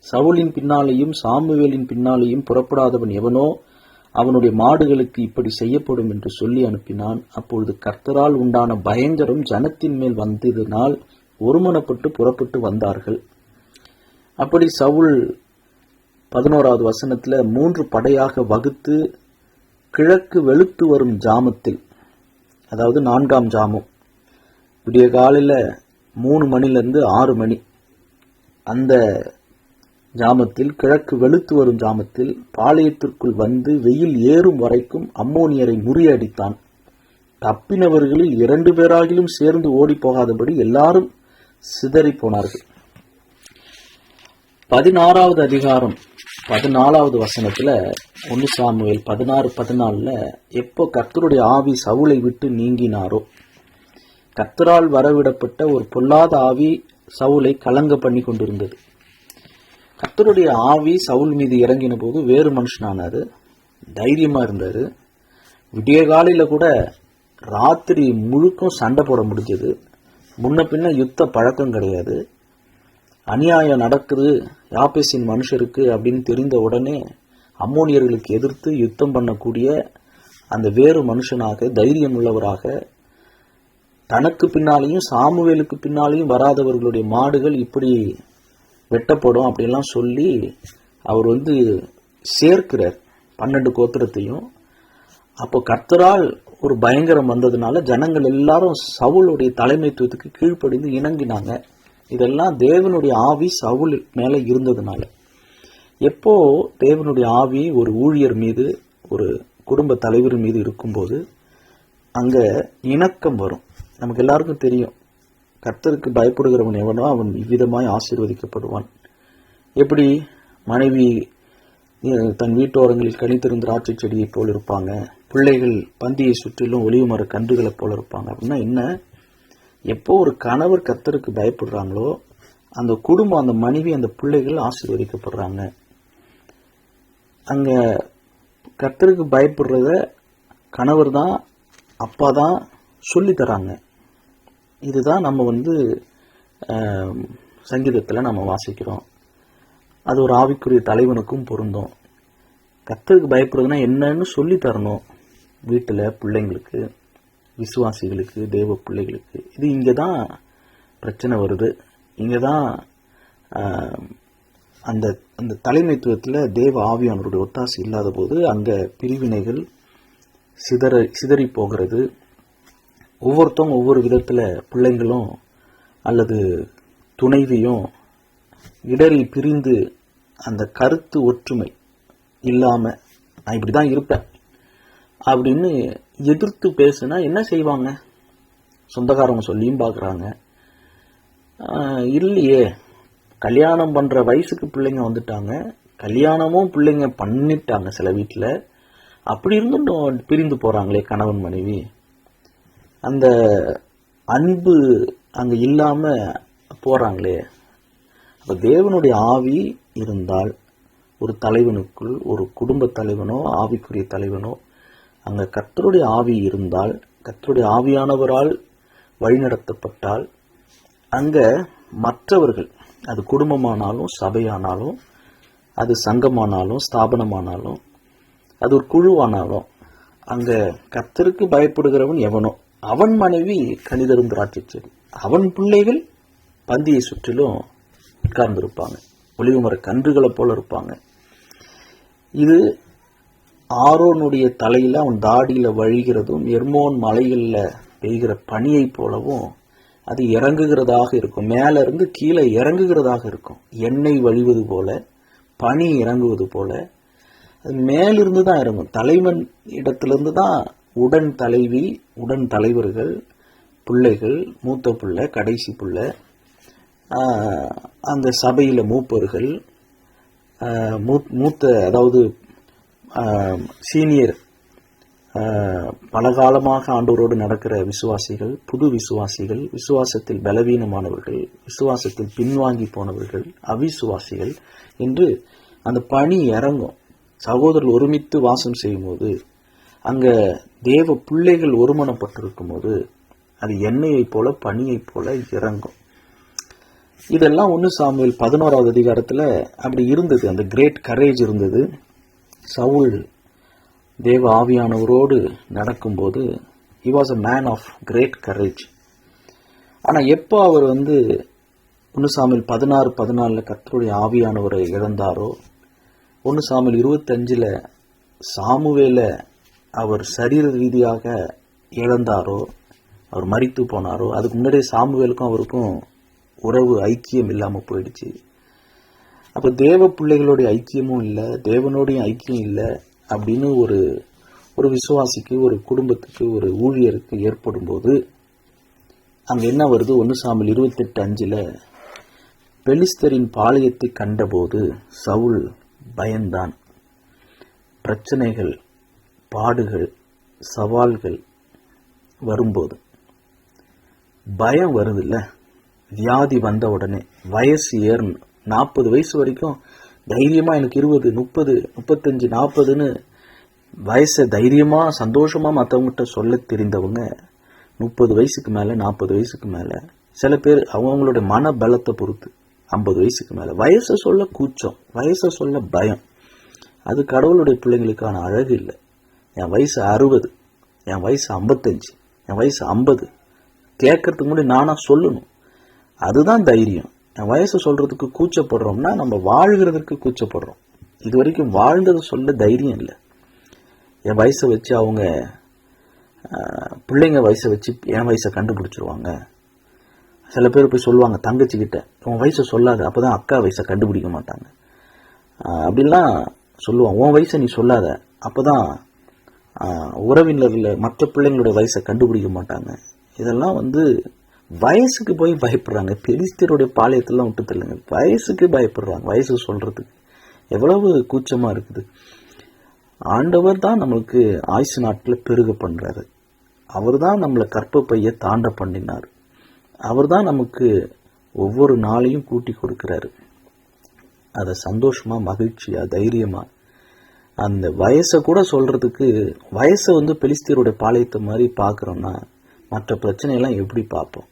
சவுலின் பின்னாலேயும் சாமுவேலின் பின்னாலேயும் புறப்படாதவன் எவனோ அவனுடைய மாடுகளுக்கு இப்படி செய்யப்படும் என்று சொல்லி அனுப்பினான். அப்பொழுது கர்த்தரால் உண்டான பயங்கரம் ஜனத்தின் மேல் வந்ததினால் ஒருமனப்பட்டு புறப்பட்டு வந்தார்கள். அப்படி சவுல் 11வது வசனத்துல 3 படையாக வகுத்து கிழக்கு வெளுத்து வரும் ஜாமத்தில், அதாவது 4ஆம் ஜாமம், விடிய காலையில 3 மணிலிருந்து 6 மணி, அந்த ஜாமத்தில், கிழக்கு வெளுத்து வரும் ஜாமத்தில் பாளையத்திற்குள் வந்து வெயில் ஏறும் வரைக்கும் அம்மோனியரை முறியடித்தான். தப்பினவர்களில் 2 பேராகிலும் சேர்ந்து ஓடி போகாதபடி எல்லாரும் சிதறி போனார்கள். 16வது அதிகாரம் 14வது வசனத்துல 1 சாமுவேல் 16:14 எப்போ கர்த்தருடைய ஆவி சவுலை விட்டு நீங்கினாரோ, கர்த்தரால் வரவிடப்பட்ட ஒரு பொல்லாத ஆவி சவுலை கலங்க பண்ணி கொண்டிருந்தது. கர்த்தருடைய ஆவி சவுல் மீது இறங்கின போது வேறு மனுஷனானாரு, தைரியமா இருந்தாரு. விடிய காலையில கூட ராத்திரி முழுக்கும் சண்டை போட முடிஞ்சது. முன்ன பின்ன யுத்த பழக்கம் கிடையாது. அநியாயம் நடக்குது யாபேசின் மனுஷருக்கு அப்படின்னு தெரிந்த உடனே அம்மோனியர்களுக்கு எதிர்த்து யுத்தம் பண்ணக்கூடிய அந்த வேறு மனுஷனாக, தைரியம் உள்ளவராக, தனக்கு பின்னாலேயும் சாமுவேலுக்கு பின்னாலேயும் வராதவர்களுடைய மாடுகள் இப்படி வெட்டப்படும் அப்படிலாம் சொல்லி அவர் சேர்க்கிறார் 12 கோத்திரத்தையும். அப்போ கர்த்தரால் ஒரு பயங்கரம் வந்ததுனால ஜனங்கள் எல்லாரும் சவுளுடைய தலைமைத்துவத்துக்கு கீழ்ப்படிந்து இணங்கினாங்க. இதெல்லாம் தேவனுடைய ஆவி சவுல் மேல இருந்ததுனால. எப்போ தேவனுடைய ஆவி ஒரு ஊழியர் மீது, ஒரு குடும்ப தலைவர் மீது இருக்கும்போது அங்க இணக்கம் வரும். நமக்கு எல்லாருக்கும் தெரியும், கர்த்தருக்கு பயப்படுகிறவன் எவனோ அவன் இவ்விதமாய் ஆசீர்வதிக்கப்படுவான். எப்படி மனைவி தன் வீட்டோரங்களில் கனித்திருந்த திராட்சை செடியை போல் இருப்பாங்க, பிள்ளைகள் பந்தியை சுற்றிலும் ஒலிவு மர கன்றுகளை போல இருப்பாங்க. அப்படின்னா என்ன? எப்போ ஒரு கணவர் கர்த்தருக்கு பயப்படுறாங்களோ அந்த குடும்பம், அந்த மனைவி, அந்த பிள்ளைகள் ஆசீர்வதிக்கப்படுறாங்க. அங்க கர்த்தருக்கு பயப்படுறத கணவர் தான், அப்பா தான் சொல்லி தராங்க. இதுதான் நம்ம சங்கீதத்தில் நம்ம வாசிக்கிறோம். அது ஒரு ஆவிக்குரிய தலைவனுக்கும் பொருந்தும். கர்த்தருக்கு பயப்படுறதுன்னா என்னன்னு சொல்லி தரணும் வீட்டில் பிள்ளைங்களுக்கு, விசுவாசிகளுக்கு, தேவ பிள்ளைகளுக்கு. இது இங்கே தான் பிரச்சனை வருது. இங்கே தான் அந்த அந்த தலைமைத்துவத்தில் தேவ ஆவியானவருடைய ஒத்தாசை இல்லாத போது அங்கே பிரிவினைகள் சிதறி போகிறது. ஒவ்வொருத்தவங்க ஒவ்வொரு விதத்தில் பிள்ளைங்களும் அல்லது துணைவியும் இடறி பிரிந்து அந்த கருத்து ஒற்றுமை இல்லாம நான் இப்படிதான் இருப்பேன் அப்படின்னு எதிர்த்து பேசுனா என்ன செய்வாங்க? சொந்தக்காரங்க சொல்லியும் பார்க்குறாங்க. இல்லையே, கல்யாணம் பண்ற வயசுக்கு பிள்ளைங்க வந்துட்டாங்க, கல்யாணமும் பிள்ளைங்க பண்ணிட்டாங்க சில வீட்டில், அப்படி இருந்தும் பிரிந்து போறாங்களே கணவன் மனைவி. அந்த அன்பு அங்க இல்லாம போறாங்களே. அப்ப தேவனுடைய ஆவி இருந்தால் ஒரு தலைவனுக்குள், ஒரு குடும்ப தலைவனோ ஆவிக்குரிய தலைவனோ, அங்க கர்த்தருடைய ஆவி இருந்தால், கர்த்தருடைய ஆவியானவரால் வழிநடத்தப்பட்டால், அங்க மற்றவர்கள், அது குடும்பமானாலும் சபையானாலும், அது சங்கமானாலும் ஸ்தாபனமானாலும், அது ஒரு குழுவானாலும், அங்க கர்த்தருக்கு பயப்படுகிறவன் எவனோ அவன் மனைவி கனிதரும் திராட்சை செடி, அவன் பிள்ளைகள் பந்தியை சுற்றிலும் உட்கார்ந்திருப்பாங்க, ஒளிவுமர கன்றுகளை போல இருப்பாங்க. இது ஆரோனுடைய தலையில அவன் தாடியில வழிகிறதும் எர்மோன் மலைகள்ல பெய்கிற பனியை போலவும் அது இறங்குகிறதாக இருக்கும். மேல இருந்து கீழே இறங்குகிறதாக இருக்கும். எண்ணெய் வழிவது போல, பனி இறங்குவது போல அது மேலிருந்து தான் இறங்கும். தலைவன் இடத்திலிருந்து தான் உடன் தலைவி, உடன் தலைவர்கள், பிள்ளைகள், மூத்த பிள்ளை, கடைசி பிள்ளை, அந்த சபையில மூப்பர்கள், மூத்த அதாவது சீனியர், பலகாலமாக ஆண்டவரோடு நடக்கிற விசுவாசிகள், புது விசுவாசிகள், விசுவாசத்தில் பலவீனமானவர்கள், விசுவாசத்தில் பின்வாங்கி போனவர்கள், அவிசுவாசிகள் என்று அந்த பணி இறங்கும். சகோதரர்கள் ஒருமித்து வாசம் செய்யும் போது, அங்க தேவ பிள்ளைகள் ஒருமனப்பட்டிருக்கும் போது அது எண்ணெயை போல பனியை போல இறங்கும். இதெல்லாம் 1 சாமுவேல் 11வது அதிகாரத்துல அப்படி இருந்தது. அந்த கிரேட் கரேஜ் இருந்தது. சவுல் தேவ ஆவியானவரோடு நடக்கும்போது he was a man of great courage. ஆனா எப்போ அவர் 1 சாமுவேல் 16:14 கர்த்தருடைய ஆவியானவரை இழந்தாரோ, 1 சாமுவேல் 25 சாமுவேல அவர் சரீர ரீதியாக இழந்தாரோ, அவர் மரித்து போனாரோ, அதுக்கு முன்னாடியே சாமுவேலுக்கும் அவருக்கும் உறவு ஐக்கியம் இல்லாம போயிடுச்சு. அப்ப தேவ பிள்ளைகளுடைய ஐக்கியமும் இல்லை, தேவனுடைய ஐக்கியம் இல்லை அப்படின்னு ஒரு விசுவாசிக்கு, ஒரு குடும்பத்துக்கு, ஒரு ஊழியருக்கு ஏற்படும் போது அங்க என்ன வருது? 1 சாமுவேல் 28:5 பெலிஸ்தரின் பாளையத்தை கண்டபோது சவுல் பயந்தான். பிரச்சனைகள், பாடுகள், சவால்கள் வரும்போது பயம் வருது இல்ல? வியாதி வந்த உடனே, வயசு ஏறணும், 40 வயசு வரைக்கும் தைரியமா எனக்கு 20, 30, 35, 40ன்னு வயசை தைரியமா சந்தோஷமா மற்றவங்ககிட்ட சொல்ல தெரிந்தவங்க 30 வயசுக்கு மேல, 40 வயசுக்கு மேல, சில பேர் அவங்களோட மன பலத்தை பொறுத்து 50 வயசுக்கு மேல வயசை சொல்ல கூச்சம், வயசை சொல்ல பயம். அது கடவுளுடைய பிள்ளைங்களுக்கான அழகு இல்லை. என் வயசு 60, என் வயசு 55, என் வயசு 50 கேட்கறதுக்கு முன்னாடி நானா சொல்லணும். அதுதான் தைரியம். என் வயசு சொல்றதுக்கு கூச்சப்படுறோம்னா நம்ம வாழ்கிறதுக்கு கூச்சப்படுறோம். இது வரைக்கும் வாழ்ந்ததை சொல்ல தைரியம் இல்லை. என் வயசை வச்சு அவங்க பிள்ளைங்க வயசை வச்சு என் வயசை கண்டுபிடிச்சிருவாங்க. சில பேர் போய் சொல்லுவாங்க தங்கச்சிக்கிட்ட, உன் வயசை சொல்லாத, அப்போதான் அக்கா வயசை கண்டுபிடிக்க மாட்டாங்க அப்படின்லாம் சொல்லுவாங்க. உன் வயசை நீ சொல்லாத, அப்போதான் உறவினர்கள் மற்ற பிள்ளைங்களோட வயசை கண்டுபிடிக்க மாட்டாங்க. இதெல்லாம் வயசுக்கு போய் பயப்படுறாங்க. பெலிஸ்தருடைய பாளையத்தெல்லாம் விட்டு தள்ளுங்க, வயசுக்கு பயப்படுறாங்க. வயசு சொல்றதுக்கு எவ்வளவு கூச்சமா இருக்குது. ஆண்டவர் தான் நம்மளுக்கு ஆயுசு நாட்டில் பெருக பண்றாரு. அவர் தான் நம்மளை கற்பப்பைய தாண்ட பண்ணினார். அவர் தான் நமக்கு ஒவ்வொரு நாளையும் கூட்டி கொடுக்கிறாரு. அதை சந்தோஷமா, மகிழ்ச்சியா, தைரியமா, அந்த வயசை கூட சொல்றதுக்கு, வயசை பெலிஸ்தருடைய பாளையத்தை மாதிரி பார்க்குறோம்னா மற்ற பிரச்சனையெல்லாம் எப்படி பார்ப்போம்?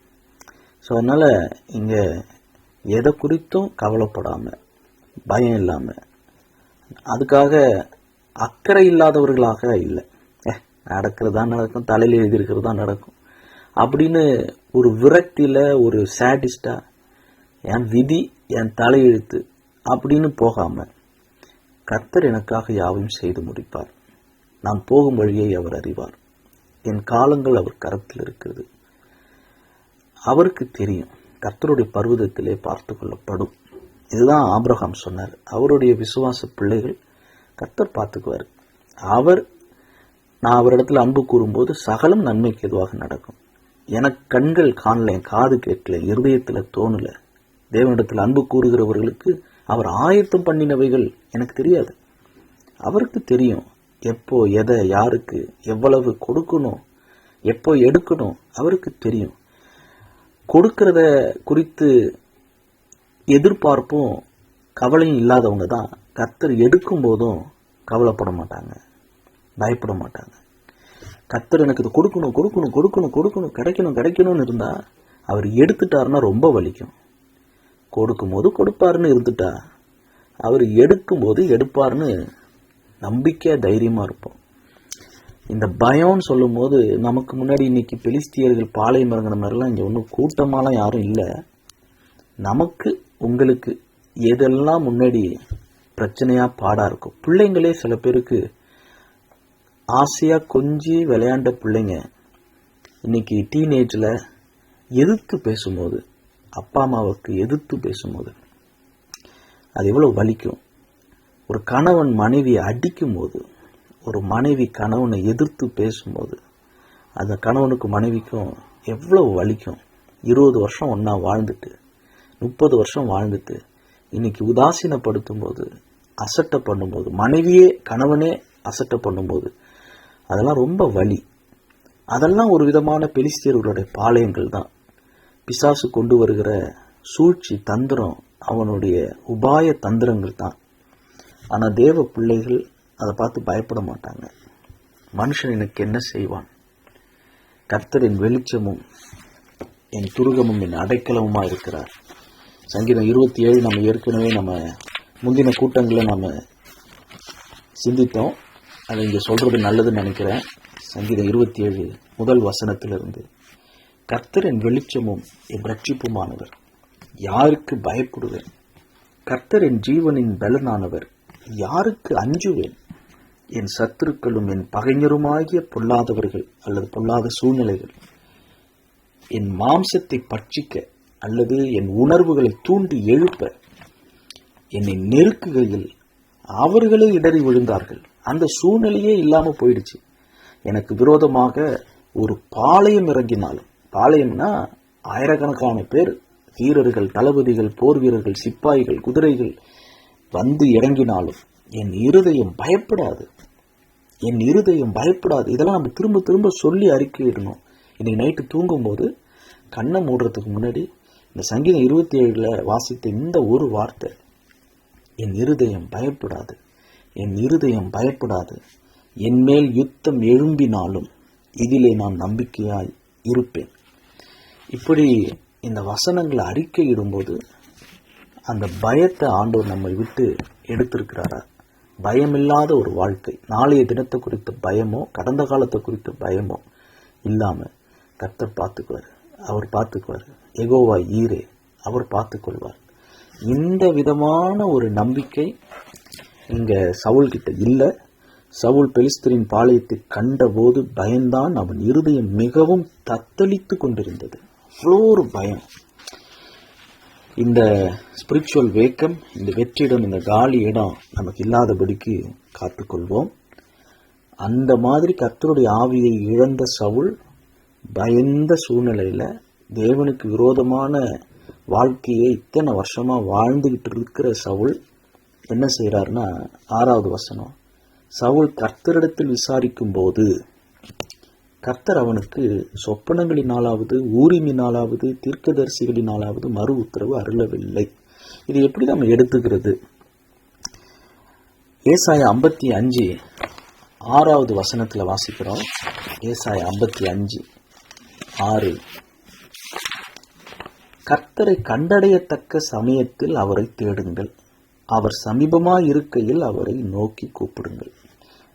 ஸோ அதனால இங்க எதை குறித்தும் கவலைப்படாம, பயம் இல்லாம, அதுக்காக அக்கறை இல்லாதவர்களாக இல்லை, நடக்கிறதா நடக்கும், தலையில் எழுதியிருக்கிறதா நடக்கும் அப்படின்னு ஒரு விரக்தியில, ஒரு சாடிஸ்டா, என் விதி, என் தலையெழுத்து அப்படின்னு போகாம, கர்த்தர் எனக்காக யாவையும் செய்து முடிப்பார், நான் போகும் வழியை அவர் அறிவார், என் காலங்கள் அவர் கரத்தில் இருக்கிறது, அவருக்கு தெரியும், கர்த்தருடைய பர்வதத்திலே பார்த்து கொள்ளப்படும். இதுதான் ஆபிரகாம் சொன்னார். அவருடைய விசுவாச பிள்ளைகள் கர்த்தர் பார்த்துக்குவார். நான் அவரிடத்துல அன்பு கூறும்போது சகலம் நன்மைக்கு எதுவாக நடக்கும். எனக்கு கண்கள் காணல, என் காது கேட்கல, இருதயத்துல தோணல. தேவனிடத்தில் அன்பு கூறுகிறவர்களுக்கு அவர் ஆயத்தம் பண்ணினவைகள் எனக்கு தெரியாது. அவருக்கு தெரியும் எப்போ எதை யாருக்கு எவ்வளவு கொடுக்கணும், எப்போ எடுக்கணும். அவருக்கு தெரியும். கொடுக்கறத குறித்து எதிர்பார்ப்பும் கவலையும் இல்லாதவங்க தான் கர்த்தர் எடுக்கும் போதும் கவலைப்பட மாட்டாங்க, பயப்பட மாட்டாங்க. கர்த்தர் எனக்கு இது கொடுக்கணும் கொடுக்கணும் கொடுக்கணும் கொடுக்கணும் கிடைக்கணும் கிடைக்கணும்னு இருந்தா அவர் எடுத்துட்டாருன்னா ரொம்ப வலிக்கும். கொடுக்கும் போது கொடுப்பாருன்னு இருந்துட்டா அவர் எடுக்கும்போது எடுப்பாருன்னு நம்பிக்கை தைரியமா இருப்போம். இந்த பயம்னு சொல்லும் போது நமக்கு முன்னாடி இன்னைக்கு பெலிஸ்தியர்கள் பாளையம் இறங்கின மாதிரிலாம் இங்கே ஒன்றும் கூட்டமாலாம் யாரும் இல்லை. நமக்கு உங்களுக்கு எதெல்லாம் முன்னாடி பிரச்சனையா பாடா இருக்கும். பிள்ளைங்களே சில பேருக்கு ஆசையா கொஞ்சி விளையாண்ட பிள்ளைங்க இன்னைக்கு டீனேஜில் எதிர்த்து பேசும்போது, அப்பா அம்மாவுக்கு எதிர்த்து பேசும்போது அது எவ்வளோ வலிக்கும். ஒரு கணவன் மனைவியை அடிக்கும் போது, ஒரு மனைவி கணவனை எதிர்த்து பேசும்போது அந்த கணவனுக்கு மனைவிக்கும் எவ்வளோ வலிக்கும். 20 வருஷம் ஒன்றா வாழ்ந்துட்டு 30 வருஷம் வாழ்ந்துட்டு இன்னைக்கு உதாசீனப்படுத்தும் போது, அசட்டை பண்ணும்போது, மனைவியே கணவனே அசட்டை பண்ணும்போது அதெல்லாம் ரொம்ப வலி. அதெல்லாம் ஒரு விதமான பெலிஸ்தியர்களுடைய பாளையங்கள் தான். பிசாசு கொண்டு வருகிற சூழ்ச்சி தந்திரம், அவனுடைய உபாய தந்திரங்கள் தான். ஆனால் தேவ பிள்ளைகள் அதை பார்த்து பயப்பட மாட்டாங்க. மனுஷன் எனக்கு என்ன செய்வான்? கர்த்தரின் வெளிச்சமும் என் துருகமும் என் அடைக்கலமுமா இருக்கிறார். சங்கீதம் 27 நம்ம ஏற்கனவே முந்தின கூட்டங்களில் நம்ம சிந்தித்தோம். அதை இங்கே சொல்றது நல்லதுன்னு நினைக்கிறேன். சங்கீதம் 27 முதல் வசனத்திலிருந்து, கர்த்தர் என் வெளிச்சமும் என் ரட்சிப்புமானவர், யாருக்கு பயப்படுவேன்? கர்த்தர் என் ஜீவனின் பலனானவர், யாருக்கு அஞ்சுவேன்? என் சத்துருக்களும் என் பகைஞருமாகிய பொல்லாதவர்கள் அல்லது பொல்லாத சூழ்நிலைகள் என் மாம்சத்தை பட்சிக்க அல்லது என் உணர்வுகளை தூண்டி எழுப்ப என்னை நெருக்குகையில் அவர்களே இடறி விழுந்தார்கள். அந்த சூழ்நிலையே இல்லாம போயிடுச்சு. எனக்கு விரோதமாக ஒரு பாளையம் இறங்கினாலும், பாளையம்னா ஆயிரக்கணக்கான பேர், வீரர்கள், தளபதிகள், போர் வீரர்கள், சிப்பாய்கள், குதிரைகள் வந்து இறங்கினாலும் என் இருதயம் பயப்படாது, என் இருதயம் பயப்படாது. இதெல்லாம் நம்ம திரும்ப திரும்ப சொல்லி அறிக்கையிடணும். இன்னைக்கு நைட்டு தூங்கும்போது கண்ணை மூடுறதுக்கு முன்னாடி இந்த சங்கீதம் 27 வாசித்த இந்த ஒரு வார்த்தை, என் இருதயம் பயப்படாது, என் இருதயம் பயப்படாது, என் மேல் யுத்தம் எழும்பினாலும் இதிலே நான் நம்பிக்கையாய் இருப்பேன். இப்படி இந்த வசனங்களை அறிக்கையிடும்போது அந்த பயத்தை ஆண்டவர் நம்மை விட்டு எடுத்திருக்கிறாரா? பயமில்லாத ஒரு வாழ்க்கை, நாளைய தினத்தை குறித்த பயமோ கடந்த காலத்தை குறித்த பயமோ இல்லாம கர்த்தர் பார்த்துக்குவார், அவர் பார்த்துக்குவார். யெகோவா ஈரே, அவர் பார்த்துக்கொள்வார். இந்த விதமான ஒரு நம்பிக்கை இங்க சவுல் கிட்ட இல்லை. சவுல் பெலிஸ்தரின் பாளையத்தை கண்டபோது பயந்தான். அவன் இருதயம் மிகவும் தத்தளித்து கொண்டிருந்தது. அவ்வளோ ஒரு பயம். இந்த ஸ்பிரிச்சுவல் வேக்கம், இந்த வெற்றிடம், இந்த காலி இடம் நமக்கு இல்லாதபடிக்கு காத்துக்கொள்வோம். அந்த மாதிரி கர்த்தருடைய ஆவியை இழந்த சவுல் பயந்த சூழ்நிலையில தேவனுக்கு விரோதமான வாழ்க்கையை இத்தனை வருஷமா வாழ்ந்துகிட்டு இருக்கிற சவுல் என்ன செய்யறாருன்னா, 6வது வசனம், சவுல் கர்த்தரிடத்தில் விசாரிக்கும் போது கர்த்தர் அவனுக்கு சொப்பனங்களினாலாவது ஊரிமினாலாவது தீர்க்கதரிசிகளினாலாவது மறு உத்தரவு அருளவில்லை. இது எப்படி நம்ம எடுத்துக்கிறது? ஏசாயா 55 6வது வசனத்துல வாசிக்கிறோம். ஏசாயா 55 6, கர்த்தரை கண்டடையத்தக்க சமயத்தில் அவரை தேடுங்கள், அவர் சமீபமாய் இருக்கையில் அவரை நோக்கி கூப்பிடுங்கள்.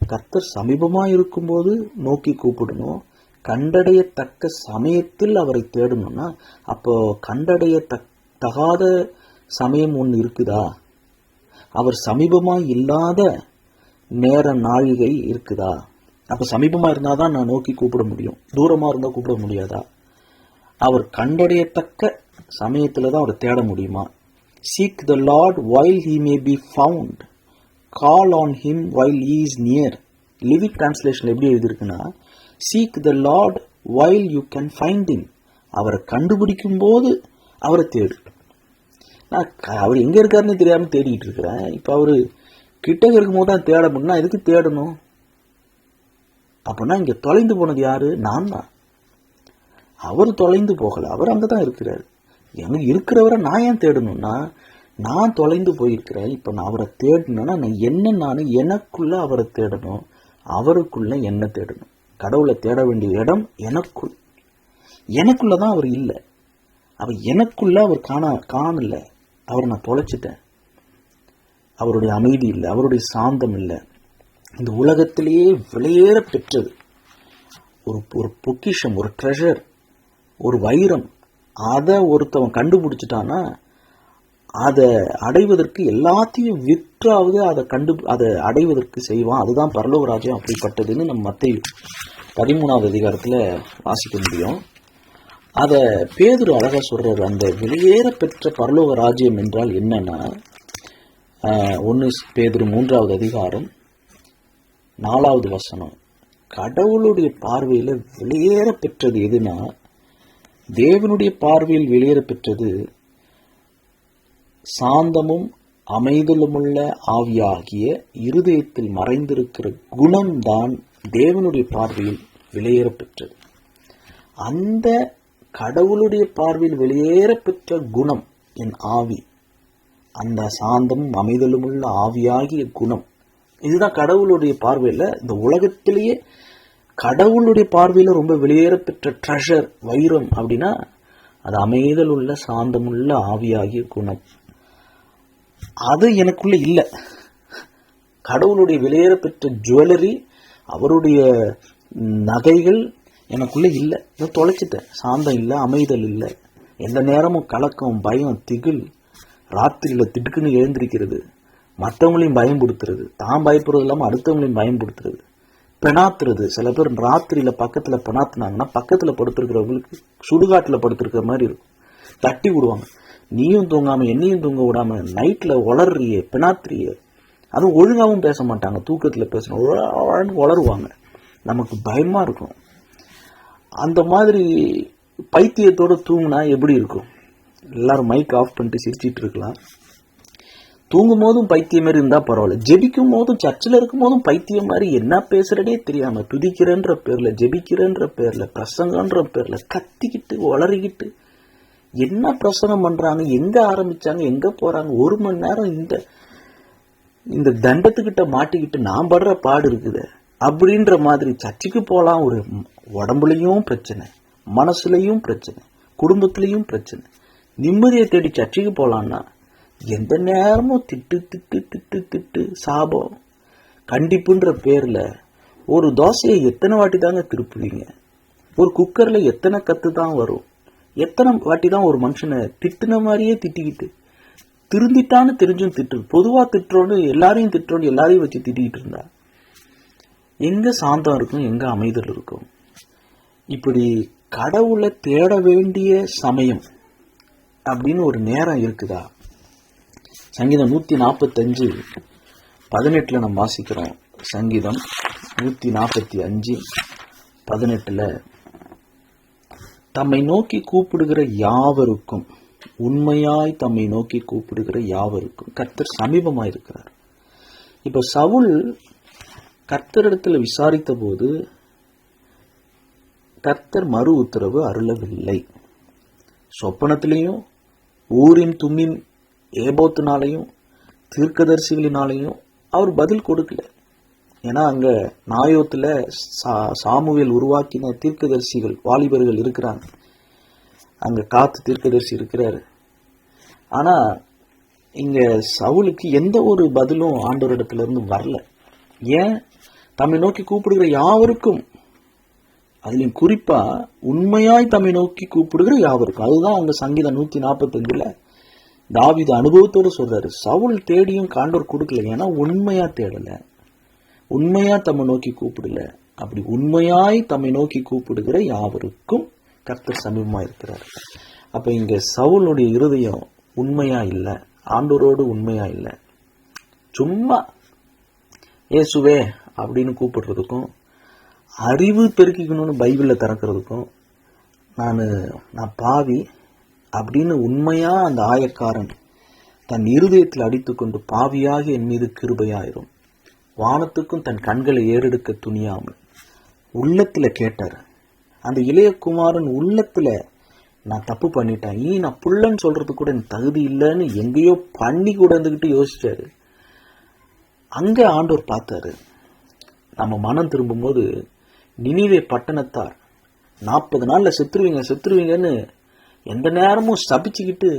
கர்த்தர் சமீபமாய் இருக்கும்போது நோக்கி கூப்பிடணும். கண்டடையத்தக்க சமயத்தில் அவரை தேடணும்னா அப்போ கண்டடையத்தகாத சமயம் ஒன்று இருக்குதா? அவர் சமீபமாய் இல்லாத நேர நாழிகை இருக்குதா? அப்ப சமீபமா இருந்தாதான் நான் நோக்கி கூப்பிட முடியும், தூரமா இருந்தா கூப்பிட முடியாதா? அவர் கண்டடையத்தக்க சமயத்துல தான் அவரை தேட முடியுமா? Seek the Lord while he may be found. Call on him while he is near. Livik translation எப்படி எழுதியிருக்குன்னா, Seek the Lord while you can find him. அவரை கண்டுபிடிக்கும் போது அவரை தேடு. நான் அவர் எங்க இருக்காருன்னு தெரியாம தேடிட்டு இருக்கிறேன். இப்ப அவரு கிட்ட இருக்கும் போது தான் தேட முடியும். எதுக்கு தேடணும்? அப்படின்னா இங்க தொலைந்து போனது யாரு? நான் தான். அவர் தொலைந்து போகல, அவர் அங்கதான் இருக்கிறார். எங்க இருக்கிறவரை நான் ஏன் தேடணும்னா, நான் தொலைந்து போயிருக்கிறேன். இப்ப நான் அவரை தேடணும்னா நான் எனக்குள்ள அவரை தேடணும், அவருக்குள்ள என்ன தேடணும். கடவுளை தேட வேண்டிய இடம் எனக்குள்ளதான் அவர் இல்லை. அவர் எனக்குள்ள அவர் காணல. அவரை நான் தொலைச்சிட்டேன். அவருடைய அமைதி இல்லை, அவருடைய சாந்தம் இல்லை. இந்த உலகத்திலேயே விலையேற பெற்றது ஒரு பொக்கிஷம், ஒரு ட்ரெஷர், ஒரு வைரம். அதை ஒருத்தவன் கண்டுபிடிச்சிட்டான்னா அதை அடைவதற்கு எல்லாத்தையும் விற்றாவது அதை அடைவதற்கு செய்வான். அதுதான் பரலோக ராஜ்யம் அப்படிப்பட்டதுன்னு நம்ம மத்தேயு 13வது அதிகாரத்துல வாசிக்க முடியும். அதை பேதுரு அழகா சொல்றாரு. அந்த வெளியேற பெற்ற பரலோக ராஜ்யம் என்றால் என்னன்னா, 1 பேதுரு 3வது அதிகாரம் 4வது வசனம். கடவுளுடைய பார்வையில வெளியேற பெற்றது எதுனா, தேவனுடைய பார்வையில் வெளியேற பெற்றது சாந்தமும் அமைதலுமுள்ள ஆவியாகிய இருதயத்தில் மறைந்திருக்கிற குணம்தான் தேவனுடைய பார்வையில் வெளியேற பெற்றது. அந்த கடவுளுடைய பார்வையில் வெளியேற பெற்ற குணம் என் ஆவி, அந்த சாந்தமும் அமைதலுமுள்ள ஆவியாகிய குணம், இதுதான் கடவுளுடைய பார்வையில, இந்த உலகத்திலேயே கடவுளுடைய பார்வையில ரொம்ப வெளியேற பெற்ற ட்ரெஷர், வைரம் அப்படின்னா அது அமைதல் உள்ள சாந்தமுள்ள ஆவியாகிய குணம். அது எனக்குள்ள இல்லை. கடவுளுடைய வெளியேற பெற்ற ஜுவல்லரி, அவருடைய நகைகள் எனக்குள்ள இல்லை. இதை தொலைச்சிட்டேன். சாந்தம் இல்லை, அமைதல் இல்லை, எந்த நேரமும் கலக்கம், பயம், திகில், ராத்திரியில திடுக்குன்னு எழுந்திருக்கிறது, மற்றவங்களையும் பயன்படுத்துறது, தான் பயப்படுறது இல்லாமல் அடுத்தவங்களையும் பயன்படுத்துறது, பெணாத்துறது. சில பேர் ராத்திரியில பக்கத்துல பெணாத்துனாங்கன்னா பக்கத்துல படுத்திருக்கிறவங்களுக்கு சுடுகாட்டுல படுத்திருக்கிற மாதிரி இருக்கும். தட்டி விடுவாங்க. நீயும் தூங்காம என்னையும் தூங்க விடாம நைட்ல உளறியே, பெணாத்திரியே. அதுவும் ஒழுங்காவும் பேச மாட்டாங்க, தூக்கத்துல பேசணும், உளருவாங்க. நமக்கு பயமா இருக்கும். அந்த மாதிரி பைத்தியத்தோட தூங்கினா எப்படி இருக்கும்? எல்லாரும் மைக் ஆஃப் பண்ணிட்டு சிரிச்சிட்டு இருக்கலாம். தூங்கும் போதும் பைத்தியம் மாதிரி இருந்தா பரவாயில்ல. ஜெபிக்கும் போதும், சர்ச்சில் இருக்கும் போதும் பைத்தியம் மாதிரி என்ன பேசுறதே தெரியாம துதிக்கிறன்ற பேர்ல, ஜெபிக்கிறன்ற பேர்ல, பிரசங்கன்ற பேர்ல கத்திக்கிட்டு உளறிக்கிட்டு என்ன பிரசங்கம் பண்றாங்க, எங்க ஆரம்பிச்சாங்க, எங்க போறாங்க, 1 மணி நேரம் இந்த தண்டத்துக்கிட்ட மாட்டிக்கிட்டு நான் படுற பாடு இருக்குது அப்படின்ற மாதிரி. சர்ச்சுக்கு போலாம், ஒரு உடம்புலையும் பிரச்சனை, மனசுலையும் பிரச்சனை, குடும்பத்திலையும் பிரச்சனை. நிம்மதியை தேடி சர்ச்சுக்கு போலான்னா எந்த நேரமும் திட்டு திட்டு திட்டு திட்டு, சாபம், கண்டிப்புன்ற பேர்ல. ஒரு தோசையை எத்தனை வாட்டி தாங்க திருப்புவீங்க? ஒரு குக்கர்ல எத்தனை கத்து தான் வரும்? எத்தனை வாட்டி தான் ஒரு மனுஷனை திட்டுன மாதிரியே திட்டிக்கிட்டு, திருந்திட்டான்னு தெரிஞ்சும் திட்டு, பொதுவா திட்டுறோன்னு எல்லாரையும் திட்டுறோன்னு எல்லாரையும் வச்சு திட்டிக்கிட்டு இருந்தா எங்க சாந்தம் இருக்கும், எங்க அமைதல் இருக்கும்? இப்படி கடவுளை தேட வேண்டிய சமயம் அப்படின்னு ஒரு நேரம் இருக்குதா? சங்கீதம் 145:18 நம்ம வாசிக்கிறோம். சங்கீதம் 145:18 தம்மை நோக்கி கூப்பிடுகிற யாவருக்கும், உண்மையாய் தம்மை நோக்கி கூப்பிடுகிற யாவருக்கும் கர்த்தர் சமீபமாயிருக்கிறார். இப்ப சவுல் கர்த்தரிடத்துல விசாரித்த போது கர்த்தர் மறு உத்தரவு அருளவில்லை. சொப்பனத்திலையும் ஊரின் தும்மின் ஏபோத்தினாலையும் தீர்க்கதரிசிகளினாலையும் அவர் பதில் கொடுக்கல. ஏன்னா அங்க நாயோத்துல சாமுவேல் உருவாக்கின தீர்க்கதரிசிகள், வாலிபர்கள் இருக்கிறாங்க. அங்க காத்து தீர்க்கதரிசி இருக்கிறாரு. ஆனா இங்க சவுலுக்கு எந்த ஒரு பதிலும் ஆண்டவரிடத்துல இருந்து வரல. ஏன்? தம்மை நோக்கி கூப்பிடுகிற யாவருக்கும், அதுலயும் குறிப்பா உண்மையாய் தம்மை நோக்கி கூப்பிடுகிற யாவருக்கும். அதுதான் அங்க சங்கீதம் 145 தாவீது அனுபவத்தோடு சொல்றாரு. சவுல் தேடியும் காண்டோர் கொடுக்கல. ஏன்னா உண்மையா தேடல, உண்மையா தம்மை நோக்கி கூப்பிடல. அப்படி உண்மையாய் தம்மை நோக்கி கூப்பிடுகிற யாவருக்கும் கர்த்தர் சமீபமா இருக்கிறார். அப்ப இங்க சவுலுடைய இருதயம் உண்மையா இல்லை, ஆண்டவரோடு உண்மையா இல்லை. சும்மா இயேசுவே அப்படின்னு கூப்பிடுறதுக்கும், அறிவு பெருக்கிக்கணும்னு பைபிள்ல திறக்கிறதுக்கும், நான் பாவி அப்படின்னு உண்மையா அந்த ஆயக்காரன் தன் இருதயத்தில் அடித்துக்கொண்டு, பாவியாக என் மீது கிருபையாயிரும், வானத்துக்கும் தன் கண்களை ஏறெடுக்க துணியாமல் உள்ளத்துல கேட்டார். அந்த இளையகுமாரன் உள்ளத்துல நான் தப்பு பண்ணிட்டேன், நான் புள்ளன்னு சொல்றது கூட எனக்கு தகுதி இல்லைன்னு எங்கேயோ பண்ணி கூட இருந்துகிட்டு யோசிச்சாரு. அங்க ஆண்டவர் பார்த்தாரு. நம்ம மனம் திரும்பும் போது நினிவே பட்டணத்தார் 40 நாள்ல செத்துருவீங்கன்னு எந்த நேரமும் சபிச்சுக்கிட்டு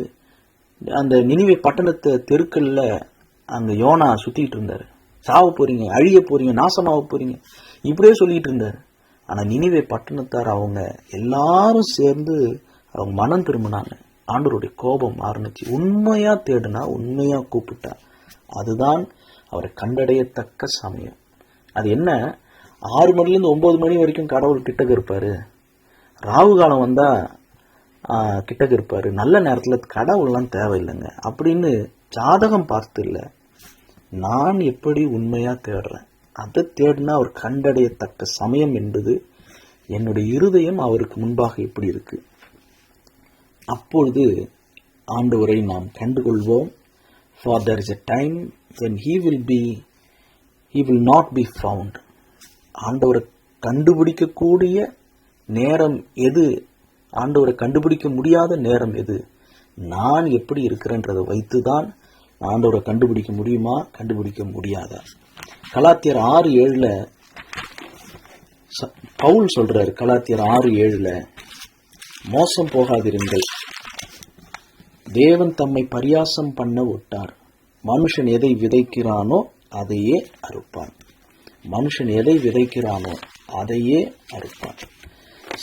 அந்த நினிவே பட்டணத்தை தெருக்கள்ல அங்க யோனா சுத்திட்டு இருந்தாரு. சாவ போறீங்க, அழிய போறீங்க, நாசமாக போறீங்க, இப்படியே சொல்லிட்டு இருந்தாரு. ஆனா நினிவே பட்டணத்தார் அவங்க எல்லாரும் சேர்ந்து அவங்க மனம் திரும்பினாங்க. ஆண்டவருடைய கோபம் ஆரம்பிச்சு. உண்மையா தேடுனா, உண்மையா கூப்பிட்டா, அதுதான் அவரை கண்டடையத்தக்க சமயம். அது என்ன, 6 மணிலேருந்து 9 மணி வரைக்கும் கடவுள் கிட்டக்க இருப்பாரு, ராகு காலம் வந்தா கிட்டக்க இருப்பாரு, நல்ல நேரத்துல கடவுள்லாம் தேவையில்லைங்க அப்படின்னு ஜாதகம் பார்த்து இல்லை. நான் எப்படி உண்மையா தேடுறேன், அதை தேடினா அவர் கண்டடையத்தக்க சமயம் என்பது என்னுடைய இருதயம் அவருக்கு முன்பாக எப்படி இருக்கு, அப்பொழுது ஆண்டவரை நாம் கண்டுகொள்வோம். For there is a time when he will not be found. ஆண்டவரை கண்டுபிடிக்கக்கூடிய நேரம் எது, ஆண்டவரை கண்டுபிடிக்க முடியாத நேரம் எது, நான் எப்படி இருக்கிறேன்றதை வைத்துதான் ஆண்டவரை கண்டுபிடிக்க முடியுமா, கண்டுபிடிக்க முடியாதா. கலாத்தியர் 6:7 பவுல் சொல்றாரு. கலாத்தியர் 6:7 மோசம் போகாதிருங்கள், தேவன் தம்மை பரியாசம் பண்ண விட்டார், மனுஷன் எதை விதைக்கிறானோ அதையே அறுப்பான். மனுஷன் எதை விதைக்கிறானோ அதையே அறுப்பான்.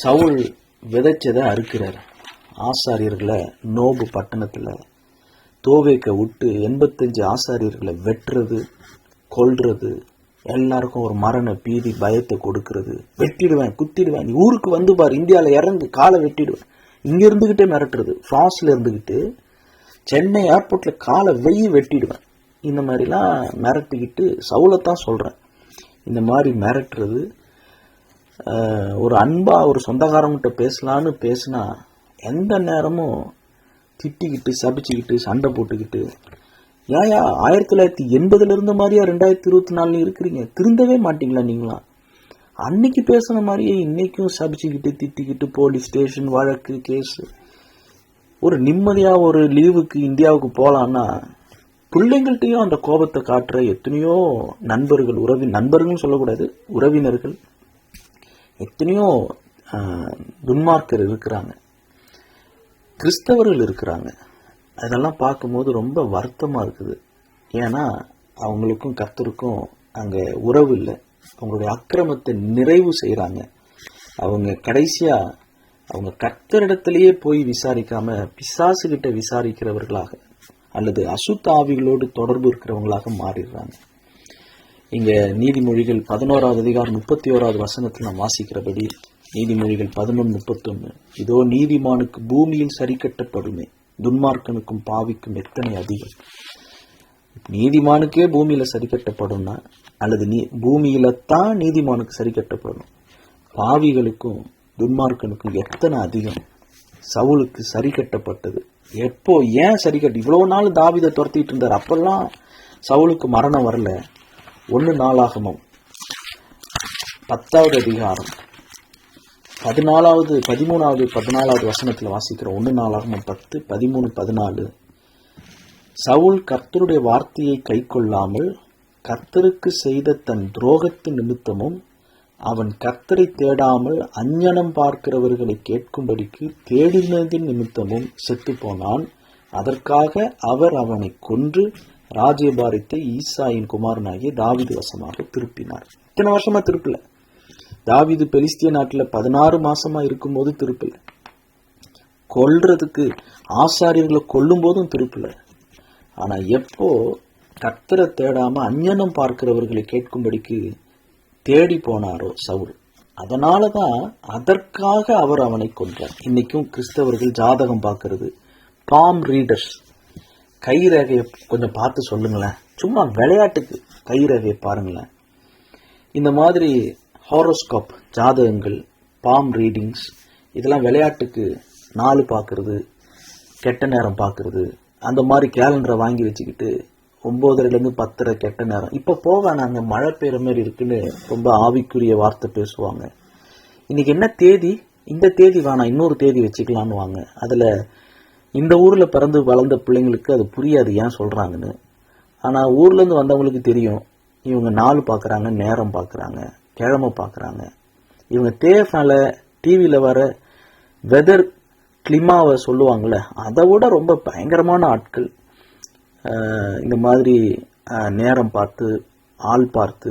சவுல் விதைச்சதை அறுக்கிறார். ஆசாரியர்களை நோபு பட்டணத்துல தோவேக்க விட்டு 85 ஆசாரியர்களை வெட்டுறது, கொல்றது, எல்லாருக்கும் ஒரு மரண பீதி பயத்தை கொடுக்கறது. வெட்டிடுவேன், குத்திடுவேன், நீ ஊருக்கு வந்து பாரு, இந்தியாவில் இறந்து காலை வெட்டிடுவேன், இங்க இருந்துகிட்டே மிரட்டுறது. பிரான்ஸ்ல இருந்துகிட்டு சென்னை ஏர்போர்ட்ல காலை வெட்டிடுவேன். இந்த மாதிரிலாம் மிரட்டிக்கிட்டு சவுலத்தான் சொல்றேன். இந்த மாதிரி மிரட்டுறது, ஒரு அன்பா ஒரு சொந்தக்காரங்கிட்ட பேசலான்னு பேசினா எந்த நேரமும் திட்டிக்கிட்டு சபிச்சுக்கிட்டு சண்டை போட்டுக்கிட்டு, ஏயா 1980 இருந்த மாதிரியா 2024 இருக்கிறீங்க, திருந்தவே மாட்டீங்களா நீங்களா? அன்னைக்கு பேசுன மாதிரியே இன்னைக்கும் சபிச்சுக்கிட்டு திட்டிக்கிட்டு போலீஸ் ஸ்டேஷன் வழக்கு கேஸ். ஒரு நிம்மதியா ஒரு லீவுக்கு இந்தியாவுக்கு போலான்னா பிள்ளைங்கள்ட்டையும் அந்த கோபத்தை காட்டுற எத்தனையோ நண்பர்கள், நண்பர்கள் சொல்லக்கூடாது, உறவினர்கள், எத்தனையோ துன்மார்க்கர் இருக்கிறாங்க, கிறிஸ்தவர்கள் இருக்கிறாங்க. அதெல்லாம் பார்க்கும்போது ரொம்ப வருத்தமா இருக்குது. ஏன்னா அவங்களுக்கும் கர்த்தருக்கும் அங்க உறவு இல்லை. அவங்களுடைய அக்கிரமத்தை நிறைவு செய்யறாங்க. அவங்க கடைசியா அவங்க கர்த்தரிடத்திலேயே போய் விசாரிக்காம பிசாசுகிட்ட விசாரிக்கிறவர்களாக அல்லது அசுத்த ஆவிகளோடு தொடர்பு இருக்கிறவங்களாக மாறிடுறாங்க. இங்க நீதிமொழிகள் 11வது அதிகாரம் 31வது வசனத்தில் நாம் வாசிக்கிறபடி, நீதிமொழிகள் 11:31, இதோ நீதிமானுக்கு பூமியில் சரி கட்டப்படுமே, துன்மார்க்கனுக்கும் பாவிக்கும் எத்தனை அதிகம். நீதிமானுக்கே பூமியில சரி கட்டப்படும்னா, அல்லது பூமியில தான் நீதிமானுக்கு சரி கட்டப்படும், பாவிகளுக்கும் துன்மார்க்கனுக்கும் எத்தனை அதிகம். சவுலுக்கு சரி கட்டப்பட்டது எப்போ, ஏன் சரி கட்டு, இவ்வளவு நாள் தாவீதை துரத்திட்டு இருந்தார், அப்பெல்லாம் சவுலுக்கு மரணம் வரல. 1 நாளாகமம் 10வது அதிகாரம் 13வது வசனத்துல வாசிக்கிறோம். 1 நாளாகமம் 10, 13, 14. சவுல் கர்த்தருடைய வார்த்தையை கை கொள்ளாமல் கர்த்தருக்கு செய்த தன் துரோகத்தின் நிமித்தமும் அவன் கர்த்தரை தேடாமல் அஞ்ஞனம் பார்க்கிறவர்களை கேட்கும்படிக்கு தேடினதின் நிமித்தமும் செத்து போனான். அதற்காக அவர் அவனை கொன்று ராஜ்யபாரத்தை ஈசாயின் குமாரனாகிய தாவீது வசமாக திருப்பினார். இத்தனை வருஷமா திருப்பல. தாவீது பெலிஸ்திய நாட்டுல 16 மாசமா இருக்கும் போது திருப்பல. கொல்றதுக்கு ஆசாரியர்களை கொல்லும் போதும் திருப்பல. ஆனா எப்போ கர்த்தரை தேடாம அஞ்ஞனம் பார்க்கிறவர்களை கேட்கும்படிக்கு தேடி போனாரோ சவுல், அதனாலதான் அதற்காக அவர் அவனை கொன்றார். இன்னைக்கும் கிறிஸ்தவர்கள் ஜாதகம் பார்க்கறது, பாம் ரீடர்ஸ், கை ரேகையை கொஞ்சம் பார்த்து சொல்லுங்களேன், சும்மா விளையாட்டுக்கு கை ரேகையை பாருங்களேன். இந்த மாதிரி ஹாரோஸ்கோப் ஜாதகங்கள், பாம் ரீடிங்ஸ், இதெல்லாம் விளையாட்டுக்கு நாலு பார்க்கறது, கெட்ட நேரம் பார்க்கறது, அந்த மாதிரி கேலண்டரை வாங்கி வச்சுக்கிட்டு 9:30 10:30 கெட்ட நேரம். இப்போ போக நாங்கள் மழை பெய்கிற மாதிரி இருக்குன்னு ரொம்ப ஆவிக்குரிய வார்த்தை பேசுவாங்க. இன்னைக்கு என்ன தேதி, இந்த தேதி வேணாம் இன்னொரு தேதி வச்சுக்கலான்னு வாங்க. அதில் இந்த ஊரில் பிறந்து வளர்ந்த பிள்ளைங்களுக்கு அது புரியாது ஏன் சொல்கிறாங்கன்னு. ஆனால் ஊர்லேருந்து வந்தவங்களுக்கு தெரியும், இவங்க நாள் பார்க்குறாங்க, நேரம் பார்க்குறாங்க, கிழமை பார்க்குறாங்க. இவங்க தேஃபால டிவியில் வர வெதர் கிளிமாவை சொல்லுவாங்கள்ல, அதை விட ரொம்ப பயங்கரமான ஆட்கள். இந்த மாதிரி நேரம் பார்த்து, ஆள் பார்த்து,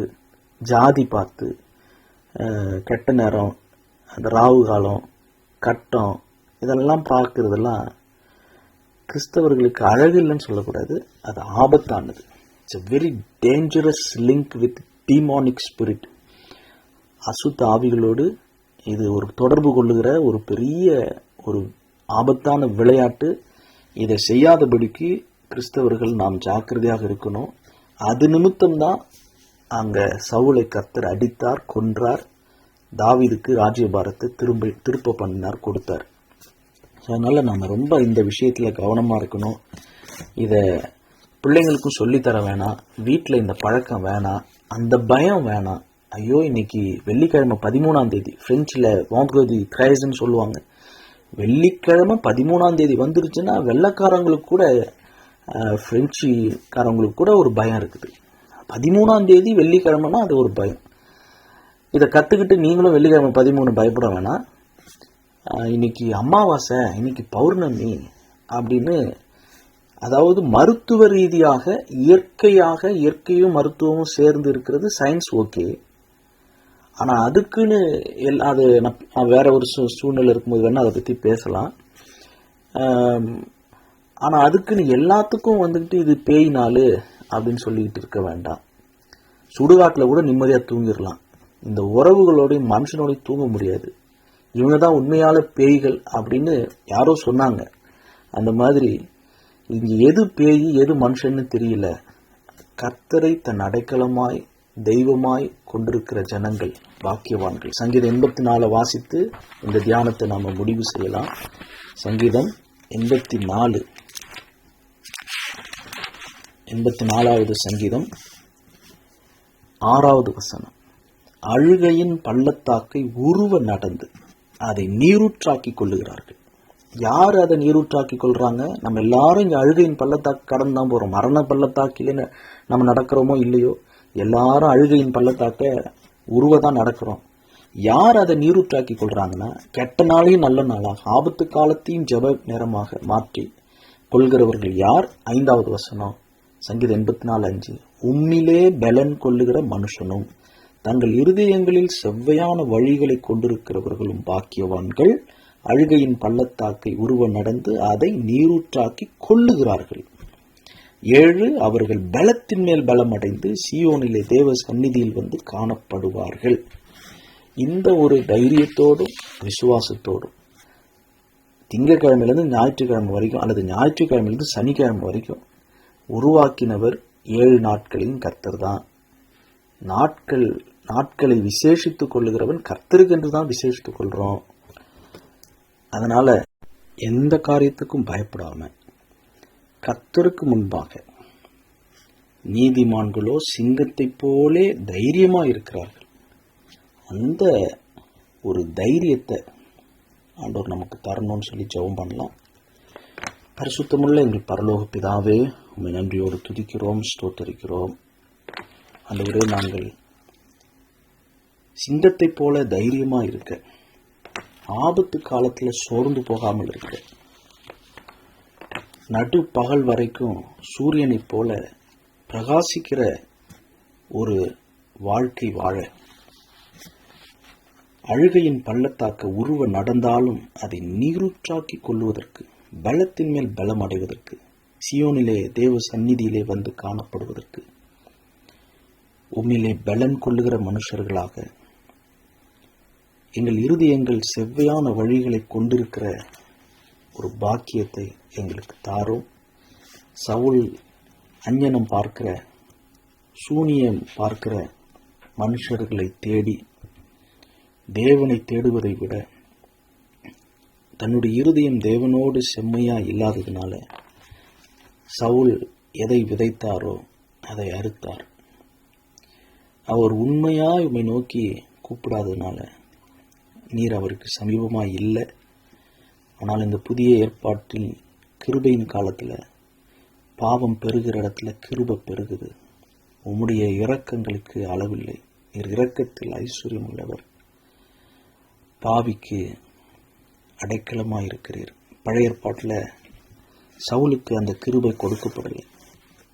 ஜாதி பார்த்து, கெட்ட நேரம், அந்த ராகு காலம், கட்டம், இதெல்லாம் பார்க்கறதெல்லாம் கிறிஸ்தவர்களுக்கு அழகு இல்லைன்னு சொல்லக்கூடாது, அது ஆபத்தானது. It's a very dangerous link with demonic spirit. அசுத்த ஆவிகளோடு இது ஒரு தொடர்பு கொள்ளுகிற ஒரு பெரிய ஒரு ஆபத்தான விளையாட்டு. இதை செய்யாதபடிக்கு கிறிஸ்தவர்கள் நாம் ஜாக்கிரதையாக இருக்கணும். அது நிமித்தம்தான் அங்கே சவுலை கர்த்தர் அடித்தார், கொன்றார், தாவீதுக்கு ராஜ்யபாரத்தை திருப்ப பண்ணினார், கொடுத்தார். அதனால நம்ம ரொம்ப இந்த விஷயத்தில் கவனமாக இருக்கணும். இதை பிள்ளைங்களுக்கும் சொல்லித்தர வேணாம், வீட்டில் இந்த பழக்கம் வேணாம், அந்த பயம் வேணாம். ஐயோ இன்னைக்கு வெள்ளிக்கிழமை 13ஆம் தேதி, ஃப்ரெஞ்சில் வாங்கோதி கிரைஸ்ன்னு சொல்லுவாங்க. வெள்ளிக்கிழமை 13ஆம் தேதி வந்துருச்சுன்னா வெள்ளைக்காரங்களுக்கு கூட, பிரெஞ்சுக்காரங்களுக்கு கூட ஒரு பயம் இருக்குது. 13ஆம் தேதி வெள்ளிக்கிழமைனா அது ஒரு பயம். இதை கற்றுக்கிட்டு நீங்களும் வெள்ளிக்கிழமை 13 பயப்பட வேணாம். இன்னைக்கு அமாவாசை, இன்னைக்கு பௌர்ணமி அப்படின்னு, அதாவது மருத்துவ ரீதியாக இயற்கையும் மருத்துவமும் சேர்ந்து இருக்கிறது சயின்ஸ் ஓகே. ஆனால் அதுக்குன்னு அது வேற ஒரு சூழ்நிலை இருக்கும்போது வேணால் அதை பற்றி பேசலாம். ஆனால் அதுக்குன்னு எல்லாத்துக்கும் வந்துக்கிட்டு இது பேய் நாள் அப்படின்னு சொல்லிக்கிட்டு இருக்க வேண்டாம். சுடுகாட்டில் கூட நிம்மதியாக தூங்கிடலாம். இந்த உறவுகளோடையும் மனுஷனோடையும் தூங்க முடியாது. இவங்க தான் உண்மையால பேய்கள் அப்படின்னு யாரோ சொன்னாங்க. அந்த மாதிரி இங்கே எது பேய் எது மனுஷன்னு தெரியல. கர்த்தரை தன் அடைக்கலமாய் தெய்வமாய் கொண்டிருக்கிற ஜனங்கள் பாக்கியவான்கள். சங்கீதம் 84 வாசித்து இந்த தியானத்தை நாம முடிவு செய்யலாம். சங்கீதம் 84வது சங்கீதம் 6வது வசனம். அழுகையின் பள்ளத்தாக்கை உருவ நடந்து அதை நீரூற்றாக்கி கொள்ளுகிறார்கள். யார் அதை நீரூற்றாக்கி கொள்றாங்க? நம்ம எல்லாரும் இங்க அழுகையின் பள்ளத்தாக்கு கடந்து தான் போறோம். மரண பள்ளத்தாக்கிலே நம்ம நடக்கிறோமோ இல்லையோ, எல்லாரும் அழுகையின் பள்ளத்தாக்க உருவதான் நடக்கிறோம். யார் அதை நீரூற்றாக்கி கொள்றாங்கன்னா, கெட்ட நாளையும் நல்ல நாளாக, ஆபத்து காலத்தையும் ஜெப நேரமாக மாற்றி கொள்கிறவர்கள் யார்? 5வது வசனம், சங்கீதம் 84:5. உம்மிலே பலன் கொள்ளுகிற மனுஷனும் தங்கள் இருதயங்களில் செவ்வையான வழிகளை கொண்டிருக்கிறவர்களும் பாக்கியவான்கள். அழுகையின் பள்ளத்தாக்கை உருவ நடந்து அதை நீரூற்றாக்கி கொள்ளுகிறார்கள். 7. அவர்கள் பலத்தின் மேல் பலம் அடைந்து சீயோனிலே தேவ சந்நிதியில் வந்து காணப்படுவார்கள். இந்த ஒரு தைரியத்தோடும் விசுவாசத்தோடும் திங்கட்கிழமையிலிருந்து ஞாயிற்றுக்கிழமை வரைக்கும் அல்லது ஞாயிற்றுக்கிழமையிலிருந்து சனிக்கிழமை வரைக்கும் உருவாக்கினவர் 7 நாட்களின் கர்த்தர் தான். நாட்களை விசேஷித்துக் கொள்ளுகிறவன் கர்த்தருக்கு என்று தான் விசேஷித்துக் கொள்றோம். அதனால எந்த காரியத்துக்கும் பயப்படாம கர்த்தருக்கு முன்பாக நீதிமான்களோ சிங்கத்தை போலே தைரியமா இருக்கிறார்கள். அந்த ஒரு தைரியத்தை ஆண்டவர் நமக்கு தரணும்னு சொல்லி ஜெபம் பண்ணலாம். பரிசுத்தமுள்ள எங்கள் பரலோக பிதாவே, உம்மை நன்றியோடு துதிக்கிறோம், ஸ்தோத்தரிக்கிறோம். ஆண்டவரே, நாங்கள் சிங்கத்தை போல தைரியமா இருக்க, ஆபத்து காலத்துல சோர்ந்து போகாமல் இருக்க, நடு பகல் வரைக்கும் சூரியனை போல பிரகாசிக்கிற ஒரு வாழ்க்கை வாழ, அழுகையின் பள்ளத்தாக்க உருவ நடந்தாலும் அதை நீரூற்றாக்கி கொள்வதற்கு, பலத்தின் மேல் பலம் அடைவதற்கு, சியோனிலே தேவ சந்நிதியிலே வந்து காணப்படுவதற்கு, உம்மிலே பலன் கொள்ளுகிற மனுஷர்களாக எங்கள் இருதயங்கள் செவ்வையான வழிகளை கொண்டிருக்கிற ஒரு பாக்கியத்தை எங்களுக்கு தாரும். சவுல் அஞ்ஞனம் பார்க்கிற, சூனியம் பார்க்கிற மனுஷர்களை தேடி தேவனை தேடுவதை விட தன்னுடைய இருதயம் தேவனோடு செம்மையா இல்லாததுனால சவுல் எதை விதைத்தாரோ அதை அறுத்தார். அவர் உண்மையாய் உம்மை நோக்கி கூப்பிடாததுனால நீர் அவருக்கு சமீபமாய் இல்லை. ஆனால் இந்த புதிய ஏற்பாட்டில் கிருபையின் காலத்தில் பாவம் பெருகிற இடத்துல கிருபை பெருகுது. உம்முடைய இரக்கங்களுக்கு அளவில்லை. நீர் இரக்கத்தில் ஐஸ்வர்யம் உள்ளவர். பாவிக்கு அடைக்கலமாக இருக்கிறீர். பழைய ஏற்பாட்டில் சவுலுக்கு அந்த கிருபை கொடுக்கப்படலை.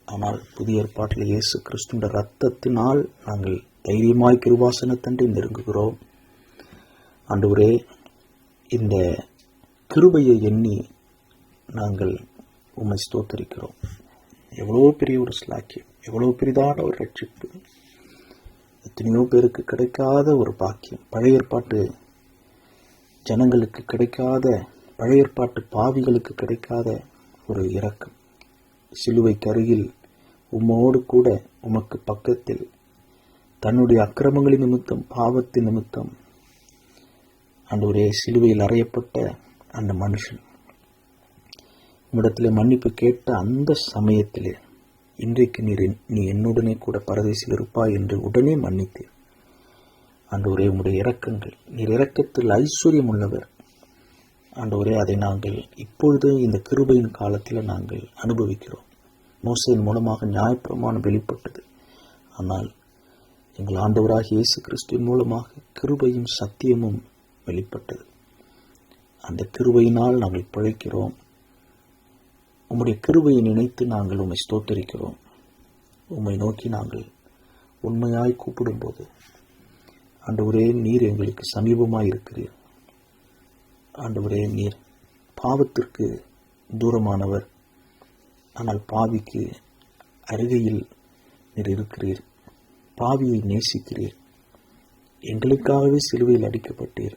ஆனால் புதிய ஏற்பாட்டில் இயேசு கிறிஸ்துவின் இரத்தத்தினால் நாங்கள் தைரியமாய் கிருபாசனத்தண்டை நெருங்குகிறோம். ஆண்டவரே, இந்த கிருபையை எண்ணி நாங்கள் உம்மை ஸ்தோத்தரிக்கிறோம். எவ்வளோ பெரிய ஒரு ஸ்லாக்கியம், எவ்வளோ பெரிதான ஒரு ரட்சிப்பு, எத்தனையோ பேருக்கு கிடைக்காத ஒரு பாக்கியம், பழைய ஏற்பாட்டு ஜனங்களுக்கு கிடைக்காத, பழைய ஏற்பாட்டு பாவிகளுக்கு கிடைக்காத ஒரு இரக்கம். சிலுவைக்கு அருகில் உம்மோடு கூட உமக்கு பக்கத்தில் தன்னுடைய அக்கிரமங்களின் நிமித்தம், பாவத்தின் நிமித்தம் ஆண்டவரே சிலுவையில் அறையப்பட்ட அந்த மனுஷன் உம்மிடத்திலே மன்னிப்பு கேட்ட அந்த சமயத்திலே இன்றைக்கு நீ என்னுடனே கூட பரதேசில் இருப்பாய் என்று உடனே மன்னித்தீர். ஆண்டவரே, உம்முடைய இரக்கங்கள், நீர் இரக்கத்தில் ஐஸ்வர்யம் உள்ளவர். ஆண்டவரே, அதை நாங்கள் இப்பொழுது இந்த கிருபையின் காலத்தில் நாங்கள் அனுபவிக்கிறோம். மோசேயின் மூலமாக நியாயப்பிரமாணம் வெளிப்பட்டது. ஆனால் எங்கள் ஆண்டவராகிய இயேசு கிறிஸ்துவின் மூலமாக கிருபையும் சத்தியமும் வெளிப்பட்டது. அந்த கிருபையினால் நாங்கள் பிழைக்கிறோம். உம்முடைய கிருபையை நினைத்து நாங்கள் உம்மை ஸ்தோத்தரிக்கிறோம். உம்மை நோக்கி நாங்கள் உண்மையாய் கூப்பிடும்போது ஆண்டவரே, நீர் எங்களுக்கு சமீபமாய் இருக்கிறீர். ஆண்டவரே, நீர் பாவத்திற்கு தூரமானவர், ஆனால் பாவிக்கு அருகையில் நீர் இருக்கிறீர். பாவியை நேசிக்கிறீர். எங்களுக்காகவே சிலுவையில் அடிக்கப்பட்டீர்.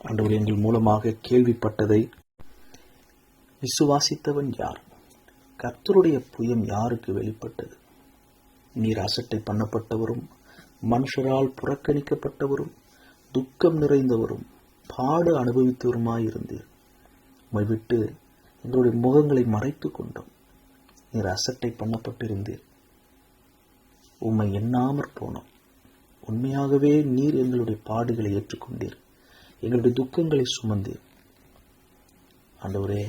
ஆண்டவரே, எங்கள் மூலமாக கேள்விப்பட்டதை விசுவாசித்தவன் யார்? கர்த்தருடைய புயம் யாருக்கு வெளிப்பட்டது? நீர் அசட்டை பண்ணப்பட்டவரும், மனுஷரால் புறக்கணிக்கப்பட்டவரும், துக்கம் நிறைந்தவரும், பாடு அனுபவித்தவருமாயிருந்தீர். உம்மை விட்டு எங்களுடைய முகங்களை மறைத்து கொண்டோம். நீர் அசட்டை பண்ணப்பட்டிருந்தீர். உம்மை எண்ணாமற் போனோம். உண்மையாகவே நீர் எங்களுடைய பாடுகளை ஏற்றுக்கொண்டீர். எங்களுடைய துக்கங்களை சுமந்தீர். ஆண்டவரே,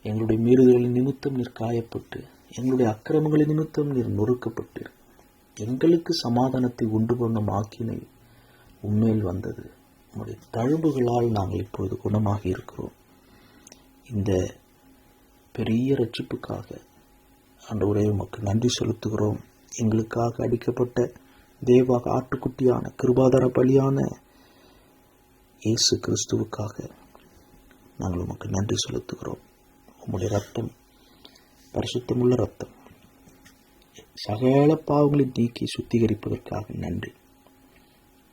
எங்களுடைய மீறுதலின் நிமித்தம் நீர் காயப்பட்டு, எங்களுடைய அக்கிரமங்களின் நிமித்தம் நீர் நொறுக்கப்பட்டீர். எங்களுக்கு சமாதானத்தை உண்டு பண்ணும் ஆக்கினை உம்மேல் வந்தது. உம்முடைய தழும்புகளால் நாங்கள் இப்பொழுது குணமாகி இருக்கிறோம். இந்த பெரிய ரட்சிப்புக்காக ஆண்டவரே உமக்கு நன்றி செலுத்துகிறோம். எங்களுக்காக அடிக்கப்பட்ட தேவ ஆட்டுக்குட்டியான கிருபாதார பலியான இயேசு கிறிஸ்துவுக்காக நாங்கள் உமக்கு நன்றி செலுத்துகிறோம். உம்முடைய ரத்தம் பரிசுத்தமுள்ள ரத்தம் சகல பாவங்களை நீக்கி சுத்திகரிப்பதற்காக நன்றி.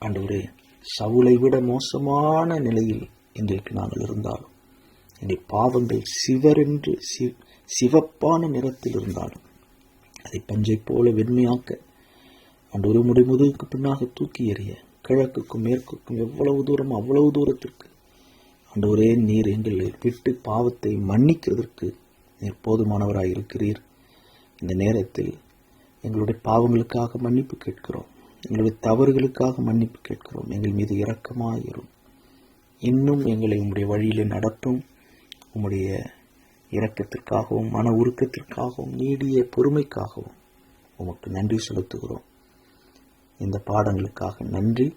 ஆண்டவரே, சவுலை விட மோசமான நிலையில் இன்றைக்கு நாங்கள் இருந்தாலும், என்னுடைய பாவங்கள் சிவரென்று சிவப்பான நிறத்தில் இருந்தாலும் அதை பஞ்சை போல வெண்மையாக்க ஆண்டவரே, உம்முடைய முதுகுக்கு பின்னாக தூக்கி எறிய, கிழக்குக்கும் மேற்குக்கும் எவ்வளவு தூரம் அவ்வளவு தூரத்திற்கு ஆண்டவரே நீர் எங்களை விட்டு பாவத்தை மன்னிக்கிறதற்கு நீர் போதுமானவராய் இருக்கிறீர். இந்த நேரத்தில் எங்களுடைய பாவங்களுக்காக மன்னிப்பு கேட்கிறோம். எங்களுடைய தவறுகளுக்காக மன்னிப்பு கேட்கிறோம். எங்கள் மீது இரக்கமாயிரும். இன்னும் எங்களை உம்முடைய வழியிலே நடத்தும். உம்முடைய இரக்கத்திற்காகவும் மன உருக்கத்திற்காகவும் நீடிய பொறுமைக்காகவும் உமக்கு நன்றி செலுத்துகிறோம். இந்த பாடங்களுக்காக நன்றி.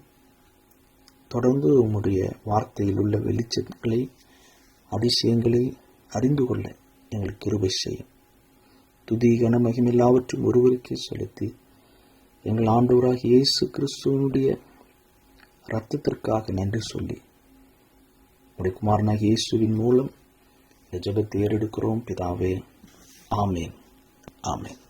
தொடர்ந்து உம்முடைய வார்த்தையில் உள்ள வெளிச்சங்களை, அதிசயங்களை அறிந்து கொள்ள எங்களுக்கு கிருபை செய்யும். துதி கன மகிமை எல்லாவற்றும் ஒருவருக்கே செலுத்தி எங்கள் ஆண்டவராகிய இயேசு கிறிஸ்துவனுடைய இரத்தத்திற்காக நன்றி சொல்லி உடைய குமாரனாகிய இயேசுவின் மூலம் இந்த ஜெபத்தை ஏறெடுக்கிறோம் பிதாவே. ஆமேன், ஆமேன்.